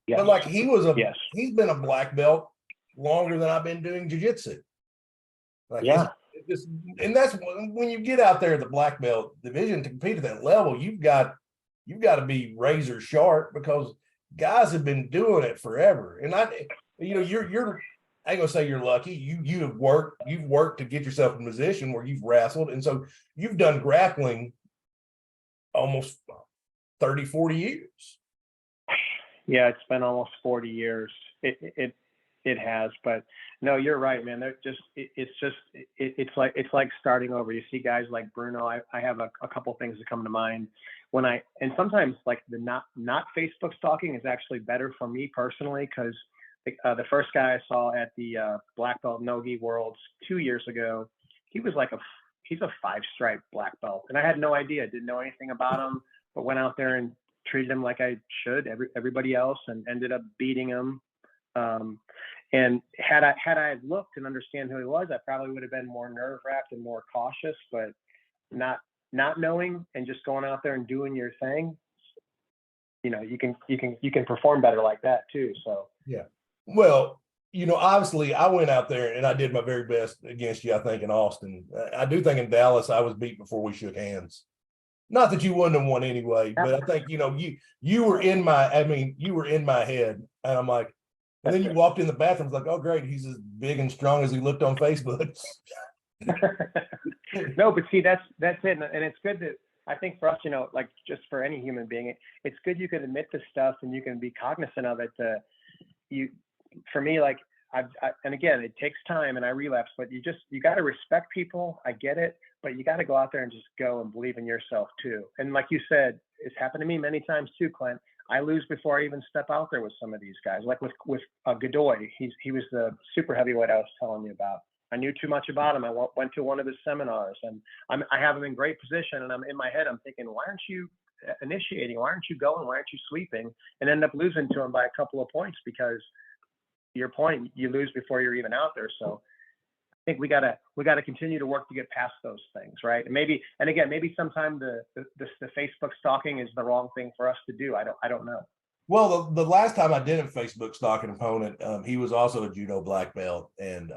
Yeah. But like he's been a black belt longer than I've been doing jiu-jitsu. Like, yeah. And that's when you get out there at the black belt division to compete at that level, you've got to be razor sharp, because guys have been doing it forever. And you're I ain't gonna say you're lucky. You've worked to get yourself in a position where you've wrestled, and so you've done grappling almost 30, 40 years. Yeah, it's been almost 40 years. It has, but no, you're right, man. It's like starting over. You see guys like Bruno. I have a couple things that come to mind and sometimes like the not Facebook stalking is actually better for me personally, because the first guy I saw at the black belt no-gi worlds 2 years ago, he's a 5-stripe black belt, and I had no idea, didn't know anything about him, but went out there and treated him like I should everybody else, and ended up beating him. And had I looked and understand who he was, I probably would have been more nerve-wracked and more cautious. But not knowing and just going out there and doing your thing, you can perform better like that too. So yeah. Well, obviously I went out there and I did my very best against you, I think, in Austin. I do think in Dallas I was beat before we shook hands. Not that you wouldn't have won anyway, but I think, you were in my head, and I'm like, and then you walked in the bathroom, like, oh great, he's as big and strong as he looked on Facebook. No, but see, that's it. And it's good that, I think for us, like just for any human being, it's good you can admit this stuff and you can be cognizant of it. For me, like and again, it takes time and I relapse, but you got to respect people. I get it, but you got to go out there and just go and believe in yourself too. And like you said, it's happened to me many times too, Clint. I lose before I even step out there with some of these guys, like with Godoy. He was the super heavyweight I was telling you about. I knew too much about him. I went to one of his seminars, and I have him in great position. And I'm in my head, I'm thinking, why aren't you initiating? Why aren't you going? Why aren't you sweeping? And end up losing to him by a couple of points, because to your point, you lose before you're even out there. So I think we gotta continue to work to get past those things, right? And maybe sometime the Facebook stalking is the wrong thing for us to do. I don't know. Well, the last time I did a Facebook stalk an opponent, he was also a judo black belt, and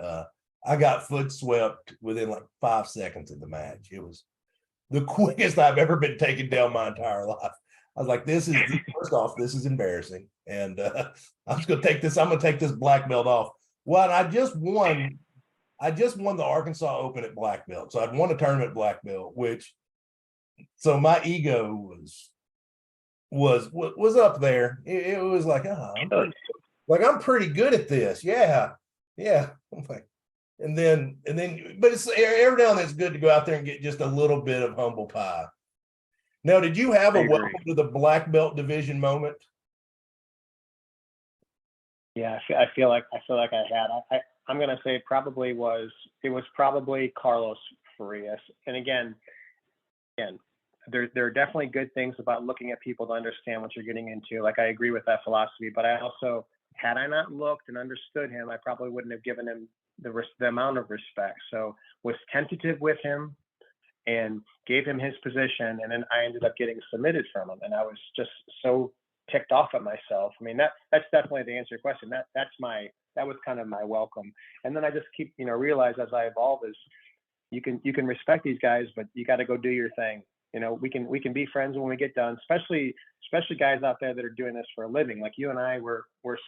I got foot swept within like 5 seconds of the match. It was the quickest I've ever been taken down my entire life. I was like, first off, this is embarrassing, and I'm just gonna take this. I'm gonna take this black belt off. Well, I just won the Arkansas Open at black belt, so I'd won a tournament black belt, so my ego was up there. It was like, I'm pretty good at this. Yeah. I'm like, and then, but it's every now and then it's good to go out there and get just a little bit of humble pie. Now, did you have a welcome to the black belt division moment? Yeah, I feel like I had. I'm going to say it was probably Carlos Farias. And again, there are definitely good things about looking at people to understand what you're getting into. Like, I agree with that philosophy, but I also, had I not looked and understood him, I probably wouldn't have given him the amount of respect. So was tentative with him and gave him his position. And then I ended up getting submitted from him. And I was just so ticked off at myself. I mean, that's definitely the answer to your question. That was kind of my welcome. And then I just keep, realize as I evolve is you can respect these guys, but you got to go do your thing. We can be friends when we get done, especially guys out there that are doing this for a living. Like you and I, we're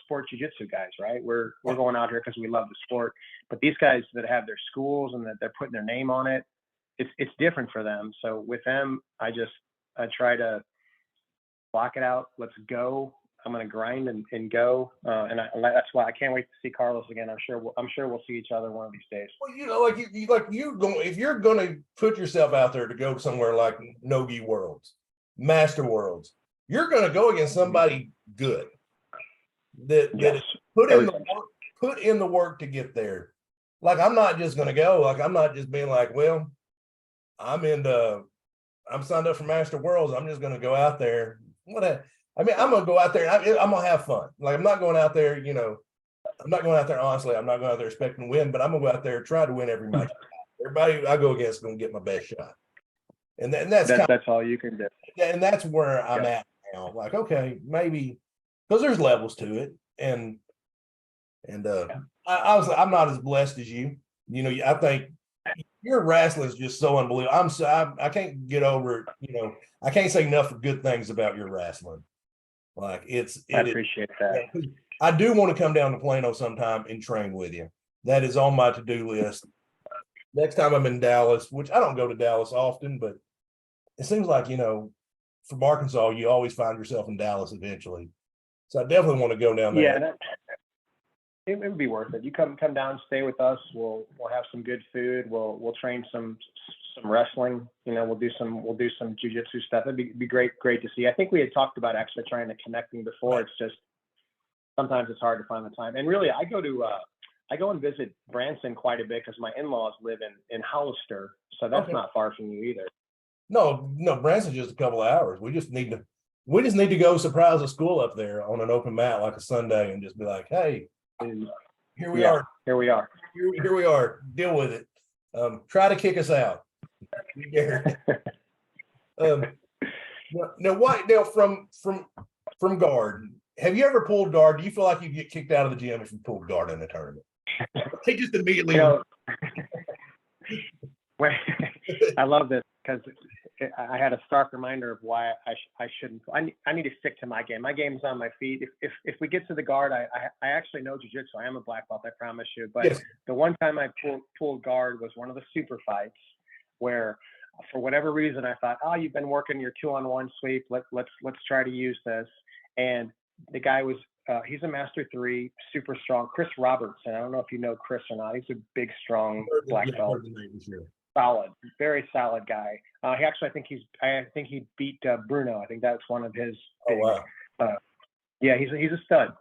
sport jiu-jitsu guys, right? We're going out here because we love the sport. But these guys that have their schools and that they're putting their name on it, it's different for them. So with them, I try to block it out. Let's go. I'm going to grind and go. And that's why I can't wait to see Carlos again. I'm sure we'll see each other one of these days. Well, if you're going to put yourself out there to go somewhere like Nogi Worlds, Master Worlds, you're going to go against somebody good that is put in the work to get there. Like, I'm not just going to go. Like, I'm not just being like, well, I'm signed up for Master Worlds. I'm just going to go out there. I'm going to go out there and I'm going to have fun. Like, I'm not going out there, I'm not going out there, honestly, I'm not going out there expecting to win, but I'm going to go out there and try to win every match. Everybody I go against is going to get my best shot. And that's all you can do. And that's where I'm at now. Like, okay, maybe, because there's levels to it. And I'm not as blessed as you. I think your wrestling is just so unbelievable. I can't get over it. I can't say enough good things about your wrestling. Like, I appreciate that. I do want to come down to Plano sometime and train with you. That is on my to-do list. Next time I'm in Dallas, which I don't go to Dallas often, but it seems like, from Arkansas, you always find yourself in Dallas eventually. So I definitely want to go down there. Yeah, it would be worth it. You come down, stay with us. We'll have some good food. We'll train some wrestling. We'll do some jiu-jitsu stuff. It'd be great to see. I think we had talked about actually trying to connecting before. Right. It's just sometimes it's hard to find the time. And really, I go and visit Branson quite a bit because my in-laws live in Hollister, so that's not far from you either. No, Branson's just a couple of hours. We just need to go surprise a school up there on an open mat like a Sunday and just be like, hey, here we are. Here we are. Here we are. Deal with it. Try to kick us out. Now from guard, have you ever pulled guard? Do you feel like you get kicked out of the gym if you pulled guard in a tournament? They just immediately. I love this because I had a stark reminder of why I shouldn't. I need to stick to my game. My game's on my feet. If we get to the guard, I actually know jiu-jitsu. I am a black belt, I promise you. But yes. The one time I pulled guard was one of the super fights where, for whatever reason, I thought, oh, you've been working your 2-on-1 sweep. Let's try to use this. And the guy was he's a Master 3, super strong. Chris Robertson. I don't know if you know Chris or not. He's a big, strong black belt. Solid, very solid guy. He actually, I think he beat Bruno. I think that's one of his. Oh wow. Yeah, he's a stud.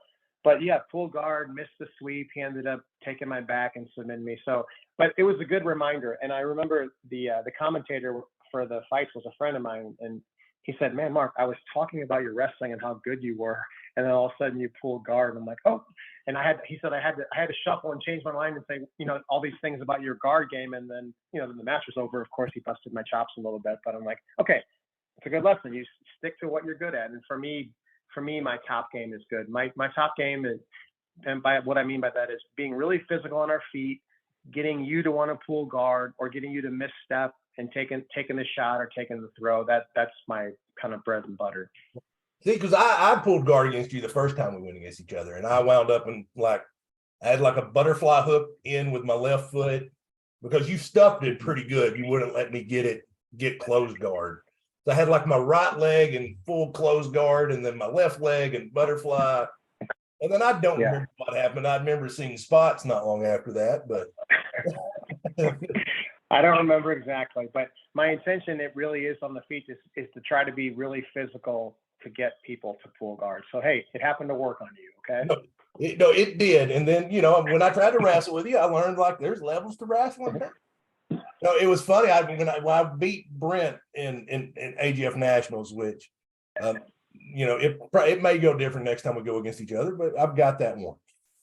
But yeah, full guard, missed the sweep. He ended up taking my back and submitting me. So, but it was a good reminder. And I remember the commentator for the fights was a friend of mine, and he said, "Man, Mark, I was talking about your wrestling and how good you were, and then all of a sudden you pulled guard." And I'm like, "Oh." And he said I had to shuffle and change my mind and say, all these things about your guard game. And then, then the match was over. Of course, he busted my chops a little bit, but I'm like, okay, it's a good lesson. You stick to what you're good at. And for me, my top game is good. My top game is, and by what I mean by that is being really physical on our feet, getting you to want to pull guard or getting you to misstep and taking the shot or taking the throw. That's my kind of bread and butter. See, because I pulled guard against you the first time we went against each other, and I wound up in I had like a butterfly hook in with my left foot because you stuffed it pretty good. You wouldn't let me get closed guard. So I had like my right leg and full closed guard, and then my left leg and butterfly. And then I don't remember what happened. I remember seeing spots not long after that, but I don't remember exactly. But my intention, it really is on the feet, is to try to be really physical to get people to pull guard. So, hey, it happened to work on you, okay? No, it did. And then, when I tried to wrestle with you, I learned there's levels to wrestling. No, it was funny. When I beat Brent in AGF Nationals, which, it may go different next time we go against each other, but I've got that one.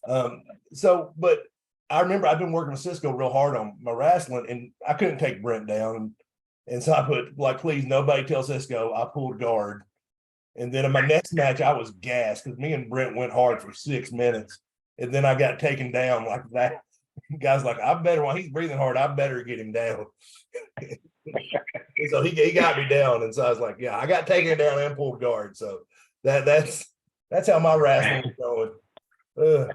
But I remember I've been working with Cisco real hard on my wrestling, and I couldn't take Brent down. And so I put, please, nobody tell Cisco I pulled guard. And then in my next match, I was gassed because me and Brent went hard for 6 minutes. And then I got taken down like that. Guy's like, I better, while he's breathing hard, I better get him down. So he got me down. And so I was like, yeah, I got taken down and pulled guard. So that's how my wrestling is going.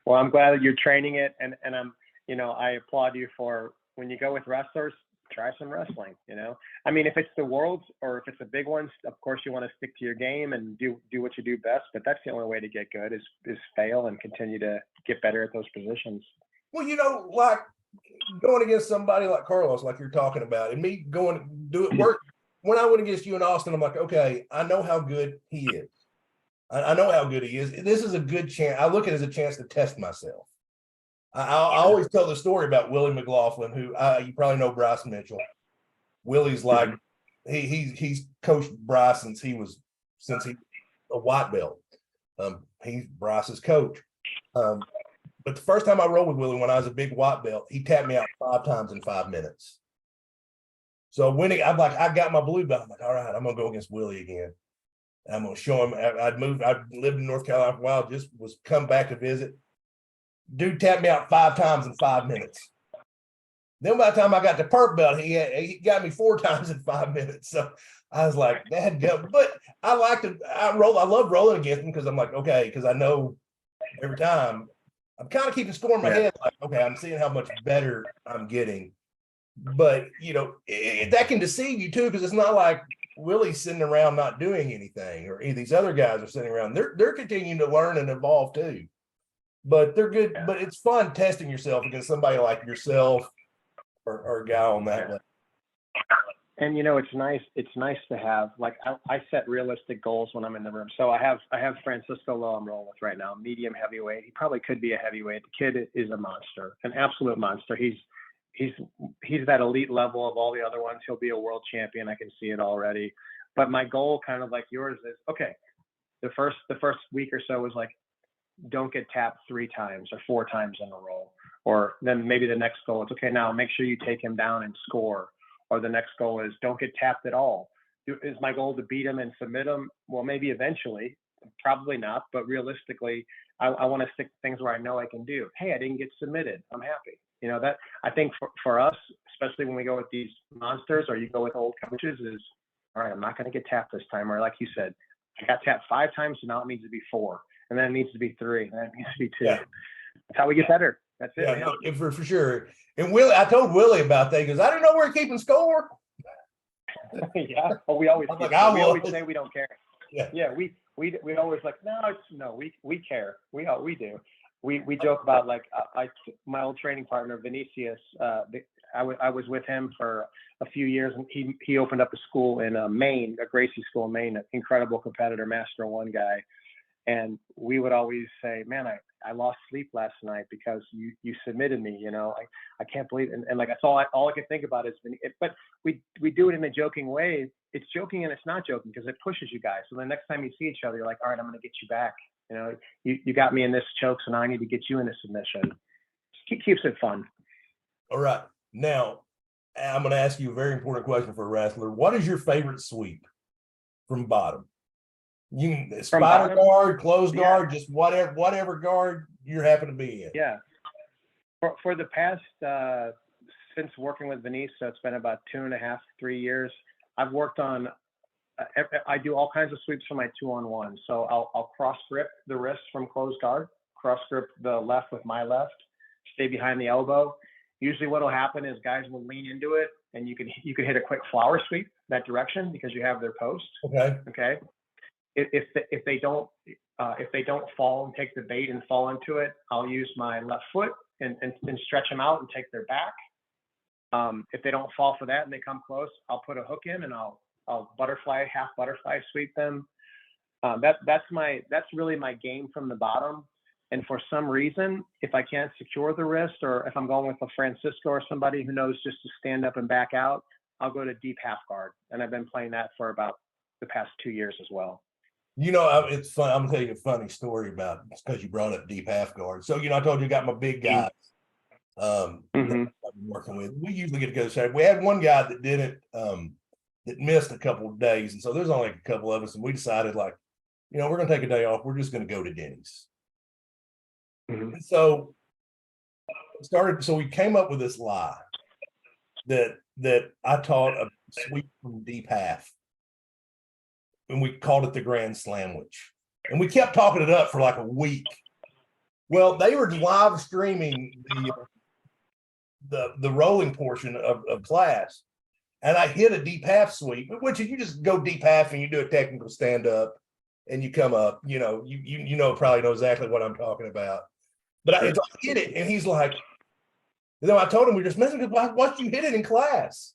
Well, I'm glad that you're training it, and I'm, I applaud you for when you go with wrestlers, try some wrestling. I mean, if it's the world's or if it's a big one, of course you want to stick to your game and do what you do best. But that's the only way to get good is fail and continue to get better at those positions. Well, like going against somebody like Carlos, like you're talking about, and me going do it work. When I went against you in Austin, I'm like, okay, I know how good he is. I know how good he is. This is a good chance. I look at it as a chance to test myself. I always tell the story about Willie McLaughlin, who you probably know Bryce Mitchell. Willie's like he's coached Bryce since he a white belt. He's Bryce's coach. But the first time I rolled with Willie when I was a big white belt, he tapped me out 5 times in 5 minutes. So I'm like, I got my blue belt. I'm like, all right, I'm gonna go against Willie again. I'm gonna show him. I'd lived in North Carolina for a while, just was come back to visit. Dude tapped me out 5 times in 5 minutes. Then by the time I got to purple belt, he got me 4 times in 5 minutes. So I was like, that go. But I like to I love rolling against him because I'm like, okay, because I know every time I'm kind of keeping score in my head, like, okay, I'm seeing how much better I'm getting. But that can deceive you too, because it's not like Willie's sitting around not doing anything, or any of these other guys are sitting around. They're continuing to learn and evolve too. But they're good. But it's fun testing yourself against somebody like yourself or a guy on that level. And it's nice to have, like, I set realistic goals when I'm in the room. So I have Francisco Lowe I'm rolling with right now, medium heavyweight. He probably could be a heavyweight. The kid is a monster, an absolute monster. He's that elite level of all the other ones. He'll be a world champion. I can see it already. But my goal, kind of like yours, is okay. The first week or so was like, don't get tapped 3 times or 4 times in a row. Or then maybe the next goal is, okay, now make sure you take him down and score. Or the next goal is don't get tapped at all. Is my goal to beat him and submit him? Well, maybe eventually, probably not. But realistically, I want to stick to things where I know I can do. Hey, I didn't get submitted. I'm happy. That I think for us, especially when we go with these monsters or you go with old coaches, is all right, I'm not going to get tapped this time. Or like you said, I got tapped 5 times, so now it needs to be 4. And then it needs to be 3. And then it needs to be 2. Yeah. That's how we get better. That's it. Yeah, no, for sure. And Willie, I told Willie about that because I didn't know we were keeping score. Yeah. Well, we always always say we don't care. Yeah. We always like, we care. We do. We joke about, like, my old training partner Vinicius. I was with him for a few years, and he opened up a school in Maine, a Gracie school in Maine, an incredible competitor, Master 1 guy. And we would always say, man, I lost sleep last night because you submitted me, I can't believe it. And like, that's all I can think about is, but we do it in a joking way. It's joking and it's not joking because it pushes you guys. So the next time you see each other, you're like, all right, I'm going to get you back. You got me in this choke, so now I need to get you in a submission. Keeps it fun. All right. Now, I'm going to ask you a very important question for a wrestler. What is your favorite sweep from bottom? You can spider guard, closed guard, just whatever guard you happen to be in. Yeah. For the past since working with Venice, so it's been about 2.5, 3 years. I've worked on. I do all kinds of sweeps for my 2-on-1. So I'll cross grip the wrist from closed guard, cross grip the left with my left, stay behind the elbow. Usually, what'll happen is guys will lean into it, and you can hit a quick flower sweep that direction because you have their post. Okay. If they don't fall and take the bait and fall into it, I'll use my left foot and stretch them out and take their back. If they don't fall for that and they come close, I'll put a hook in and I'll half butterfly sweep them. That's really my game from the bottom. And for some reason, if I can't secure the wrist, or if I'm going with a Francisco or somebody who knows just to stand up and back out, I'll go to deep half guard. And I've been playing that for about the past 2 years as well. It's fun. I'm gonna tell you a funny story about it because you brought up deep half guard. So I told you I got my big guys. I've been working with. We usually get together. We had one guy that did it that missed a couple of days. And so there's only a couple of us, and we decided, like, we're going to take a day off. We're just going to go to Denny's. And so we came up with this lie that I taught a sweep from deep half, and we called it the Grand Slamwich. And we kept talking it up for like a week. Well, they were live streaming the rolling portion of class, and I hit a deep half sweep, which if you just go deep half and you do a technical stand up and you come up, you probably know exactly what I'm talking about. But I hit it, and he's like, I told him we were just messing because I watched you hit it in class.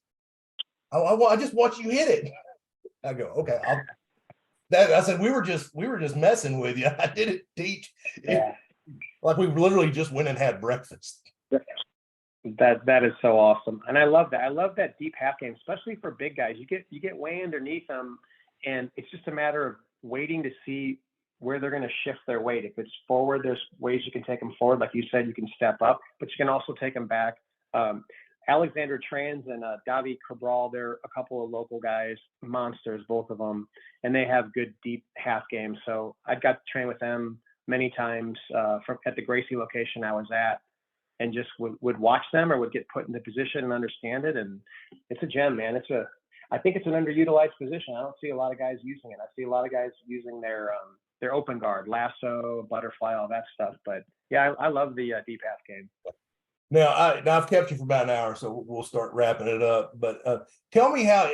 I just watched you hit it. I go, okay. I said we were just messing with you. I didn't teach. Yeah. Like we literally just went and had breakfast. That is so awesome, and I love that. I love that deep half game, especially for big guys. You get way underneath them, and it's just a matter of waiting to see where they're going to shift their weight. If it's forward, there's ways you can take them forward. Like you said, you can step up, but you can also take them back. Alexander Trans and Davi Cabral, they're a couple of local guys, monsters, both of them, and they have good deep half games. So I got to train with them many times at the Gracie location I was at, and just would watch them or would get put into position and understand it. And it's a gem, man. I think it's an underutilized position. I don't see a lot of guys using it. I see a lot of guys using their open guard, lasso, butterfly, all that stuff. But yeah, I love the deep half game. Now I've kept you for about an hour, so we'll start wrapping it up. But tell me how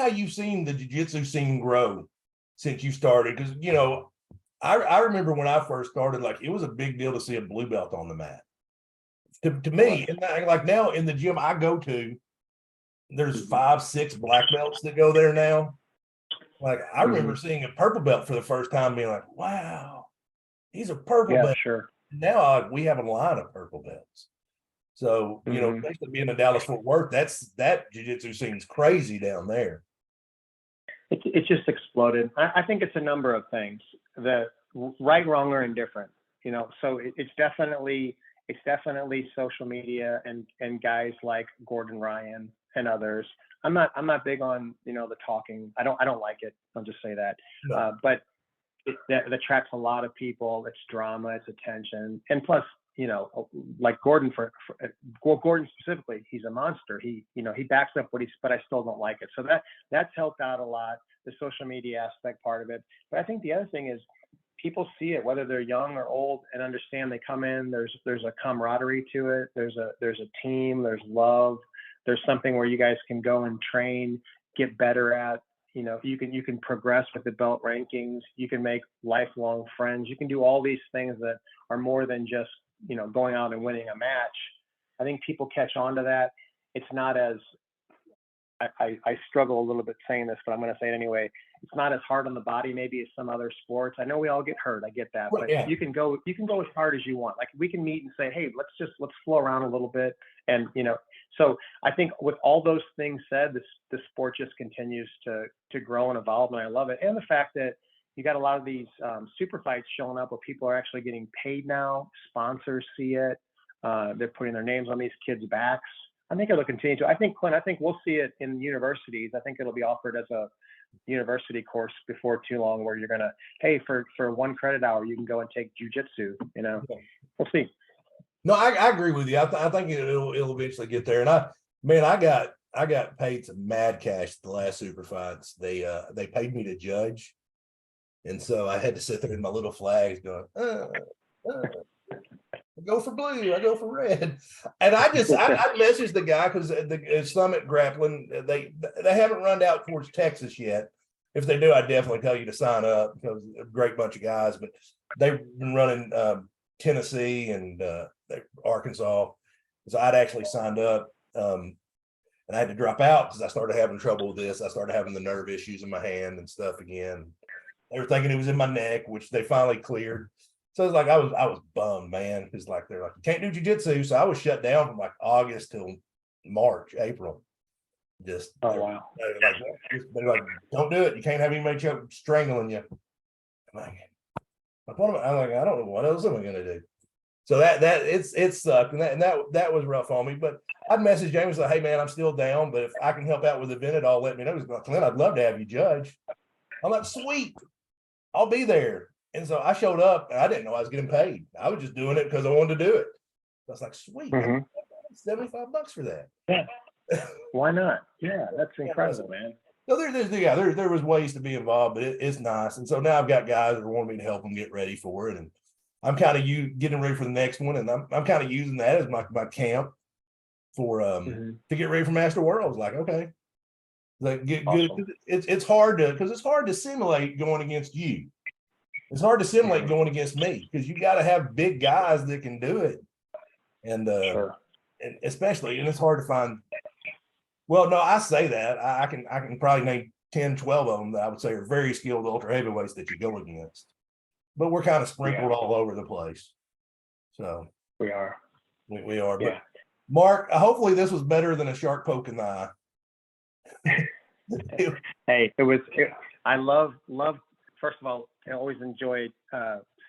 you've seen the jiu-jitsu scene grow since you started, because I remember when I first started, like it was a big deal to see a blue belt on the mat. To me, and like now in the gym I go to, there's 5-6 black belts that go there now. Like I remember seeing a purple belt for the first time, being like, "Wow, he's a purple belt." Sure. Now we have a line of purple belts. So especially being in Dallas Fort Worth, that jiu-jitsu seems crazy down there. It just exploded. I think it's a number of things, that right, wrong, or indifferent. So it's definitely social media and guys like Gordon Ryan and others. I'm not big on the talking. I don't like it. I'll just say that. No. But that attracts a lot of people. It's drama, it's attention, and plus like Gordon Gordon specifically, he's a monster. He backs up what but I still don't like it. So that's helped out a lot, the social media aspect part of it. But I think the other thing is people see it, whether they're young or old, and understand they come in, there's a camaraderie to it. There's a team, there's love. There's something where you guys can go and train, get better at, you can progress with the belt rankings. You can make lifelong friends. You can do all these things that are more than just, going out and winning a match. I think people catch on to that. It's not as, I struggle a little bit saying this, but I'm going to say it anyway. It's not as hard on the body maybe as some other sports. I know we all get hurt. I get that, but you can go as hard as you want. Like we can meet and say, hey, let's flow around a little bit. And, so I think with all those things said, the sport just continues to grow and evolve, and I love it. And the fact that you got a lot of these super fights showing up where people are actually getting paid now. Sponsors see it. They're putting their names on these kids' backs. I think it'll continue to. I think, Clint, we'll see it in universities. I think it'll be offered as a university course before too long, where you're going to, hey, for 1 credit hour, you can go and take jujitsu. We'll see. No, I agree with you. I think it'll eventually get there. And I got paid some mad cash the last super fights. They paid me to judge, and so I had to sit there in my little flags going, I go for blue, I go for red. And I messaged the guy, because the Summit Grappling, they haven't run out towards Texas yet. If they do, I definitely tell you to sign up, because a great bunch of guys. But they've been running Tennessee and Arkansas. So I'd actually signed up, and I had to drop out because I started having trouble with this. I started having the nerve issues in my hand and stuff again. They were thinking it was in my neck, which they finally cleared. So it's like I was bummed, man, because like they're like, you can't do jiu-jitsu. So I was shut down from like August till March, April. Just wow. They're like, don't do it. You can't have anybody strangling you. I'm like, I don't know, what else am I gonna do? So that it sucked, and that was rough on me. But I messaged James like, hey man, I'm still down, but if I can help out with the event at all, let me know. He's like, Clint, I'd love to have you judge. I'm like, sweet, I'll be there. And so I showed up, and I didn't know I was getting paid. I was just doing it because I wanted to do it. I was like, sweet, $75 for that. Yeah. Why not? Yeah, that's incredible, man. So there was ways to be involved, but it's nice. And so now I've got guys that want me to help them get ready for it, and I'm kind of getting ready for the next one, and I'm kind of using that as my camp for to get ready for Master Worlds. Like, okay, like get Awesome. good. It's hard to simulate going against you. It's hard to simulate going against me because you got to have big guys that can do it, and Sure. and especially, and it's hard to find. Well, no, I say that I can probably name 10, 12 of them that I would say are very skilled ultra heavyweights that you go against, but we're kind of sprinkled all over the place. So We are. we are. Yeah. But Mark, hopefully this was better than a shark poke in the eye. Hey, I love, first of all, I always enjoyed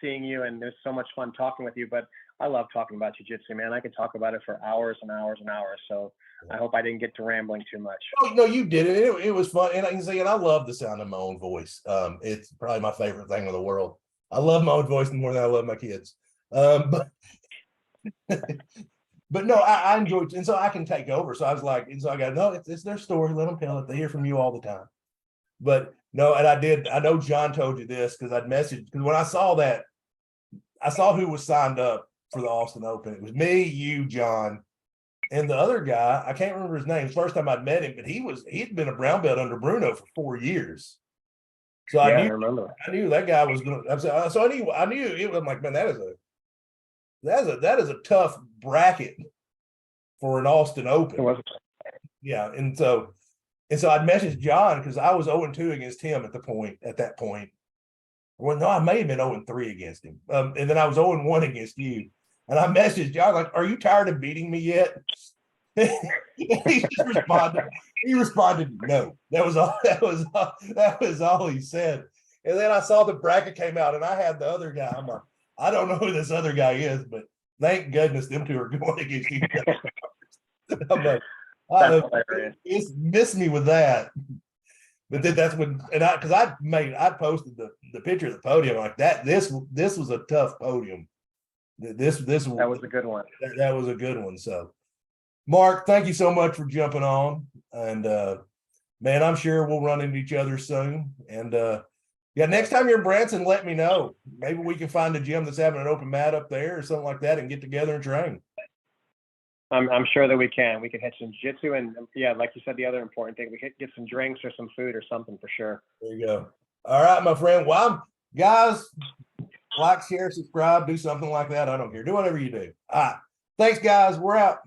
seeing you, and it was so much fun talking with you, but I love talking about jiu-jitsu, man. I could talk about it for hours and hours and hours. So I hope I didn't get to rambling too much. Oh, no, you did it. It was fun. And I can say, and I love the sound of my own voice. It's probably my favorite thing in the world. I love my own voice more than I love my kids. But but no, I enjoyed it. And so I can take over. So I was like, and so I got, no, it's their story. Let them tell it. They hear from you all the time. But no, and I know John told you this because I'd messaged, because when I saw who was signed up for the Austin Open. It was me, you, John, and the other guy. I can't remember his name. First time I'd met him, but he'd been a brown belt under Bruno for 4 years. So I remember. I knew that guy was going to. So I knew it was like, man, that is a tough bracket for an Austin Open. It was. Yeah, and so I'd messaged John because I was 0-2 against him at that point. Well, no, I may have been 0-3 against him. And then I was 0-1 against you. And I messaged John, like, are you tired of beating me yet? He just responded. He responded, no. That was all he said. And then I saw the bracket came out, and I had the other guy. I'm like, I don't know who this other guy is, but thank goodness them two are going against each other. I'm like, it's missed me with that. But then that's when, and I posted the picture of the podium like that. This was a tough podium. That was a good one. That was a good one. So, Mark, thank you so much for jumping on. And man, I'm sure we'll run into each other soon. And yeah, next time you're in Branson, let me know. Maybe we can find a gym that's having an open mat up there or something like that, and get together and train. I'm sure that we can. We can hit some jiu-jitsu, and yeah, like you said, the other important thing, we could get some drinks or some food or something for sure. There you go. All right, my friend. Well, guys, like, share, subscribe, do something like that. I don't care. Do whatever you do. All right. Thanks, guys. We're out.